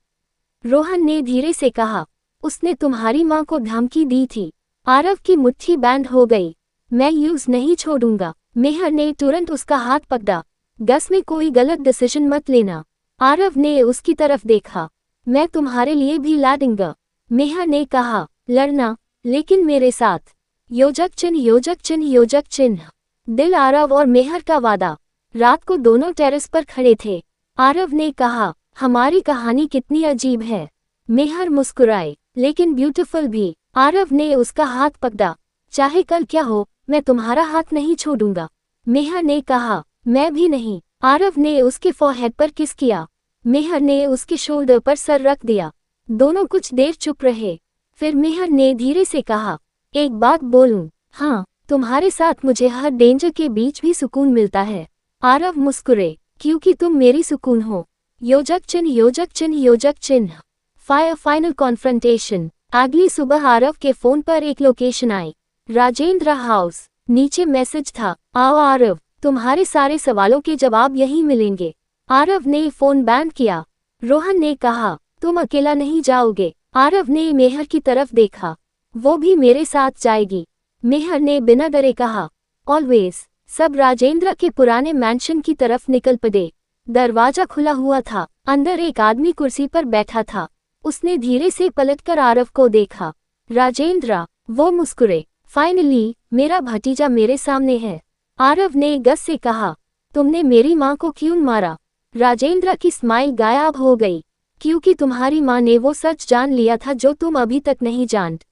[SPEAKER 1] रोहन ने धीरे से कहा, उसने तुम्हारी मां को धमकी दी थी। आरव की मुट्ठी बैंड हो गई। मैं यूज नहीं छोड़ूंगा। मेहर ने तुरंत उसका हाथ पकड़ा। गस में कोई गलत डिसीजन मत लेना। आरव ने उसकी तरफ देखा। मैं तुम्हारे लिए भी लड़ूंगा। मेहर ने कहा, लड़ना, लेकिन मेरे साथ। योजक चिन्ह योजक चिन्ह योजक चिन्ह। दिल आरव और मेहर का वादा। रात को दोनों टेरेस पर खड़े थे। आरव ने कहा, हमारी कहानी कितनी अजीब है। मेहर मुस्कुराए, लेकिन ब्यूटीफुल भी। आरव ने उसका हाथ पकड़ा। चाहे कल क्या हो, मैं तुम्हारा हाथ नहीं छोड़ूंगा। मेहर ने कहा, मैं भी नहीं। आरव ने उसके फोरहेड पर किस किया। मेहर ने उसके शोल्डर पर सर रख दिया। दोनों कुछ देर चुप रहे। फिर मेहर ने धीरे से कहा, एक बात बोलूं? हाँ, तुम्हारे साथ मुझे हर डेंजर के बीच भी सुकून मिलता है। आरव मुस्कुरे, क्योंकि तुम मेरी सुकून हो। योजक चिन्ह योजक चिन्ह योजक चिन्ह। Final confrontation. अगली सुबह आरव के फोन पर एक लोकेशन आई। राजेंद्र हाउस। नीचे मैसेज था, आओ आरव, तुम्हारे सारे सवालों के जवाब यहीं मिलेंगे। आरव ने फोन बैंड किया। रोहन ने कहा, तुम अकेला नहीं जाओगे। आरव ने मेहर की तरफ देखा। वो भी मेरे साथ जाएगी। मेहर ने बिना डरे कहा, ऑलवेज। सब राजेंद्र के पुराने मैंशन की तरफ निकल पड़े। दरवाजा खुला हुआ था। अंदर एक आदमी कुर्सी पर बैठा था। उसने धीरे से पलटकर आरव को देखा। राजेंद्र, वो मुस्कुरे। फाइनली, मेरा भतीजा मेरे सामने है। आरव ने गस से कहा, तुमने मेरी मां को क्यों मारा? राजेंद्र की स्माइल गायब हो गई। क्योंकि तुम्हारी मां ने वो सच जान लिया था जो तुम अभी तक नहीं जानते।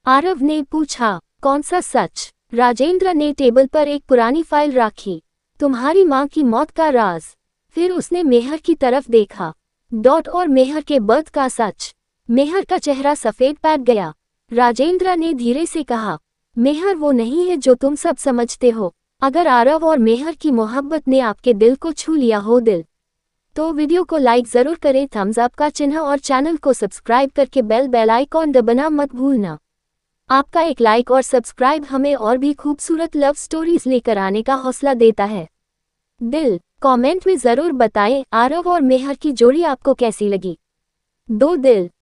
[SPEAKER 1] आरव ने पूछा, कौन सा सच? राजेंद्र ने टेबल पर एक पुरानी फाइल रखी। तुम्हारी मां की मौत का राज। फिर उसने मेहर की तरफ देखा। डॉट और मेहर के बर्थ का सच। मेहर का चेहरा सफेद पैट गया। राजेंद्र ने धीरे से कहा, मेहर वो नहीं है जो तुम सब समझते हो। अगर आरव और मेहर की मोहब्बत ने आपके दिल को छू लिया हो तो वीडियो को लाइक जरूर करें, थम्स अप का चिन्ह और चैनल को सब्सक्राइब करके बेल आइकॉन दबाना मत भूलना। आपका एक लाइक और सब्सक्राइब हमें और भी खूबसूरत लव स्टोरीज लेकर आने का हौसला देता है। दिल कमेंट में जरूर बताएं, आरव और मेहर की जोड़ी आपको कैसी लगी। 2 दिल।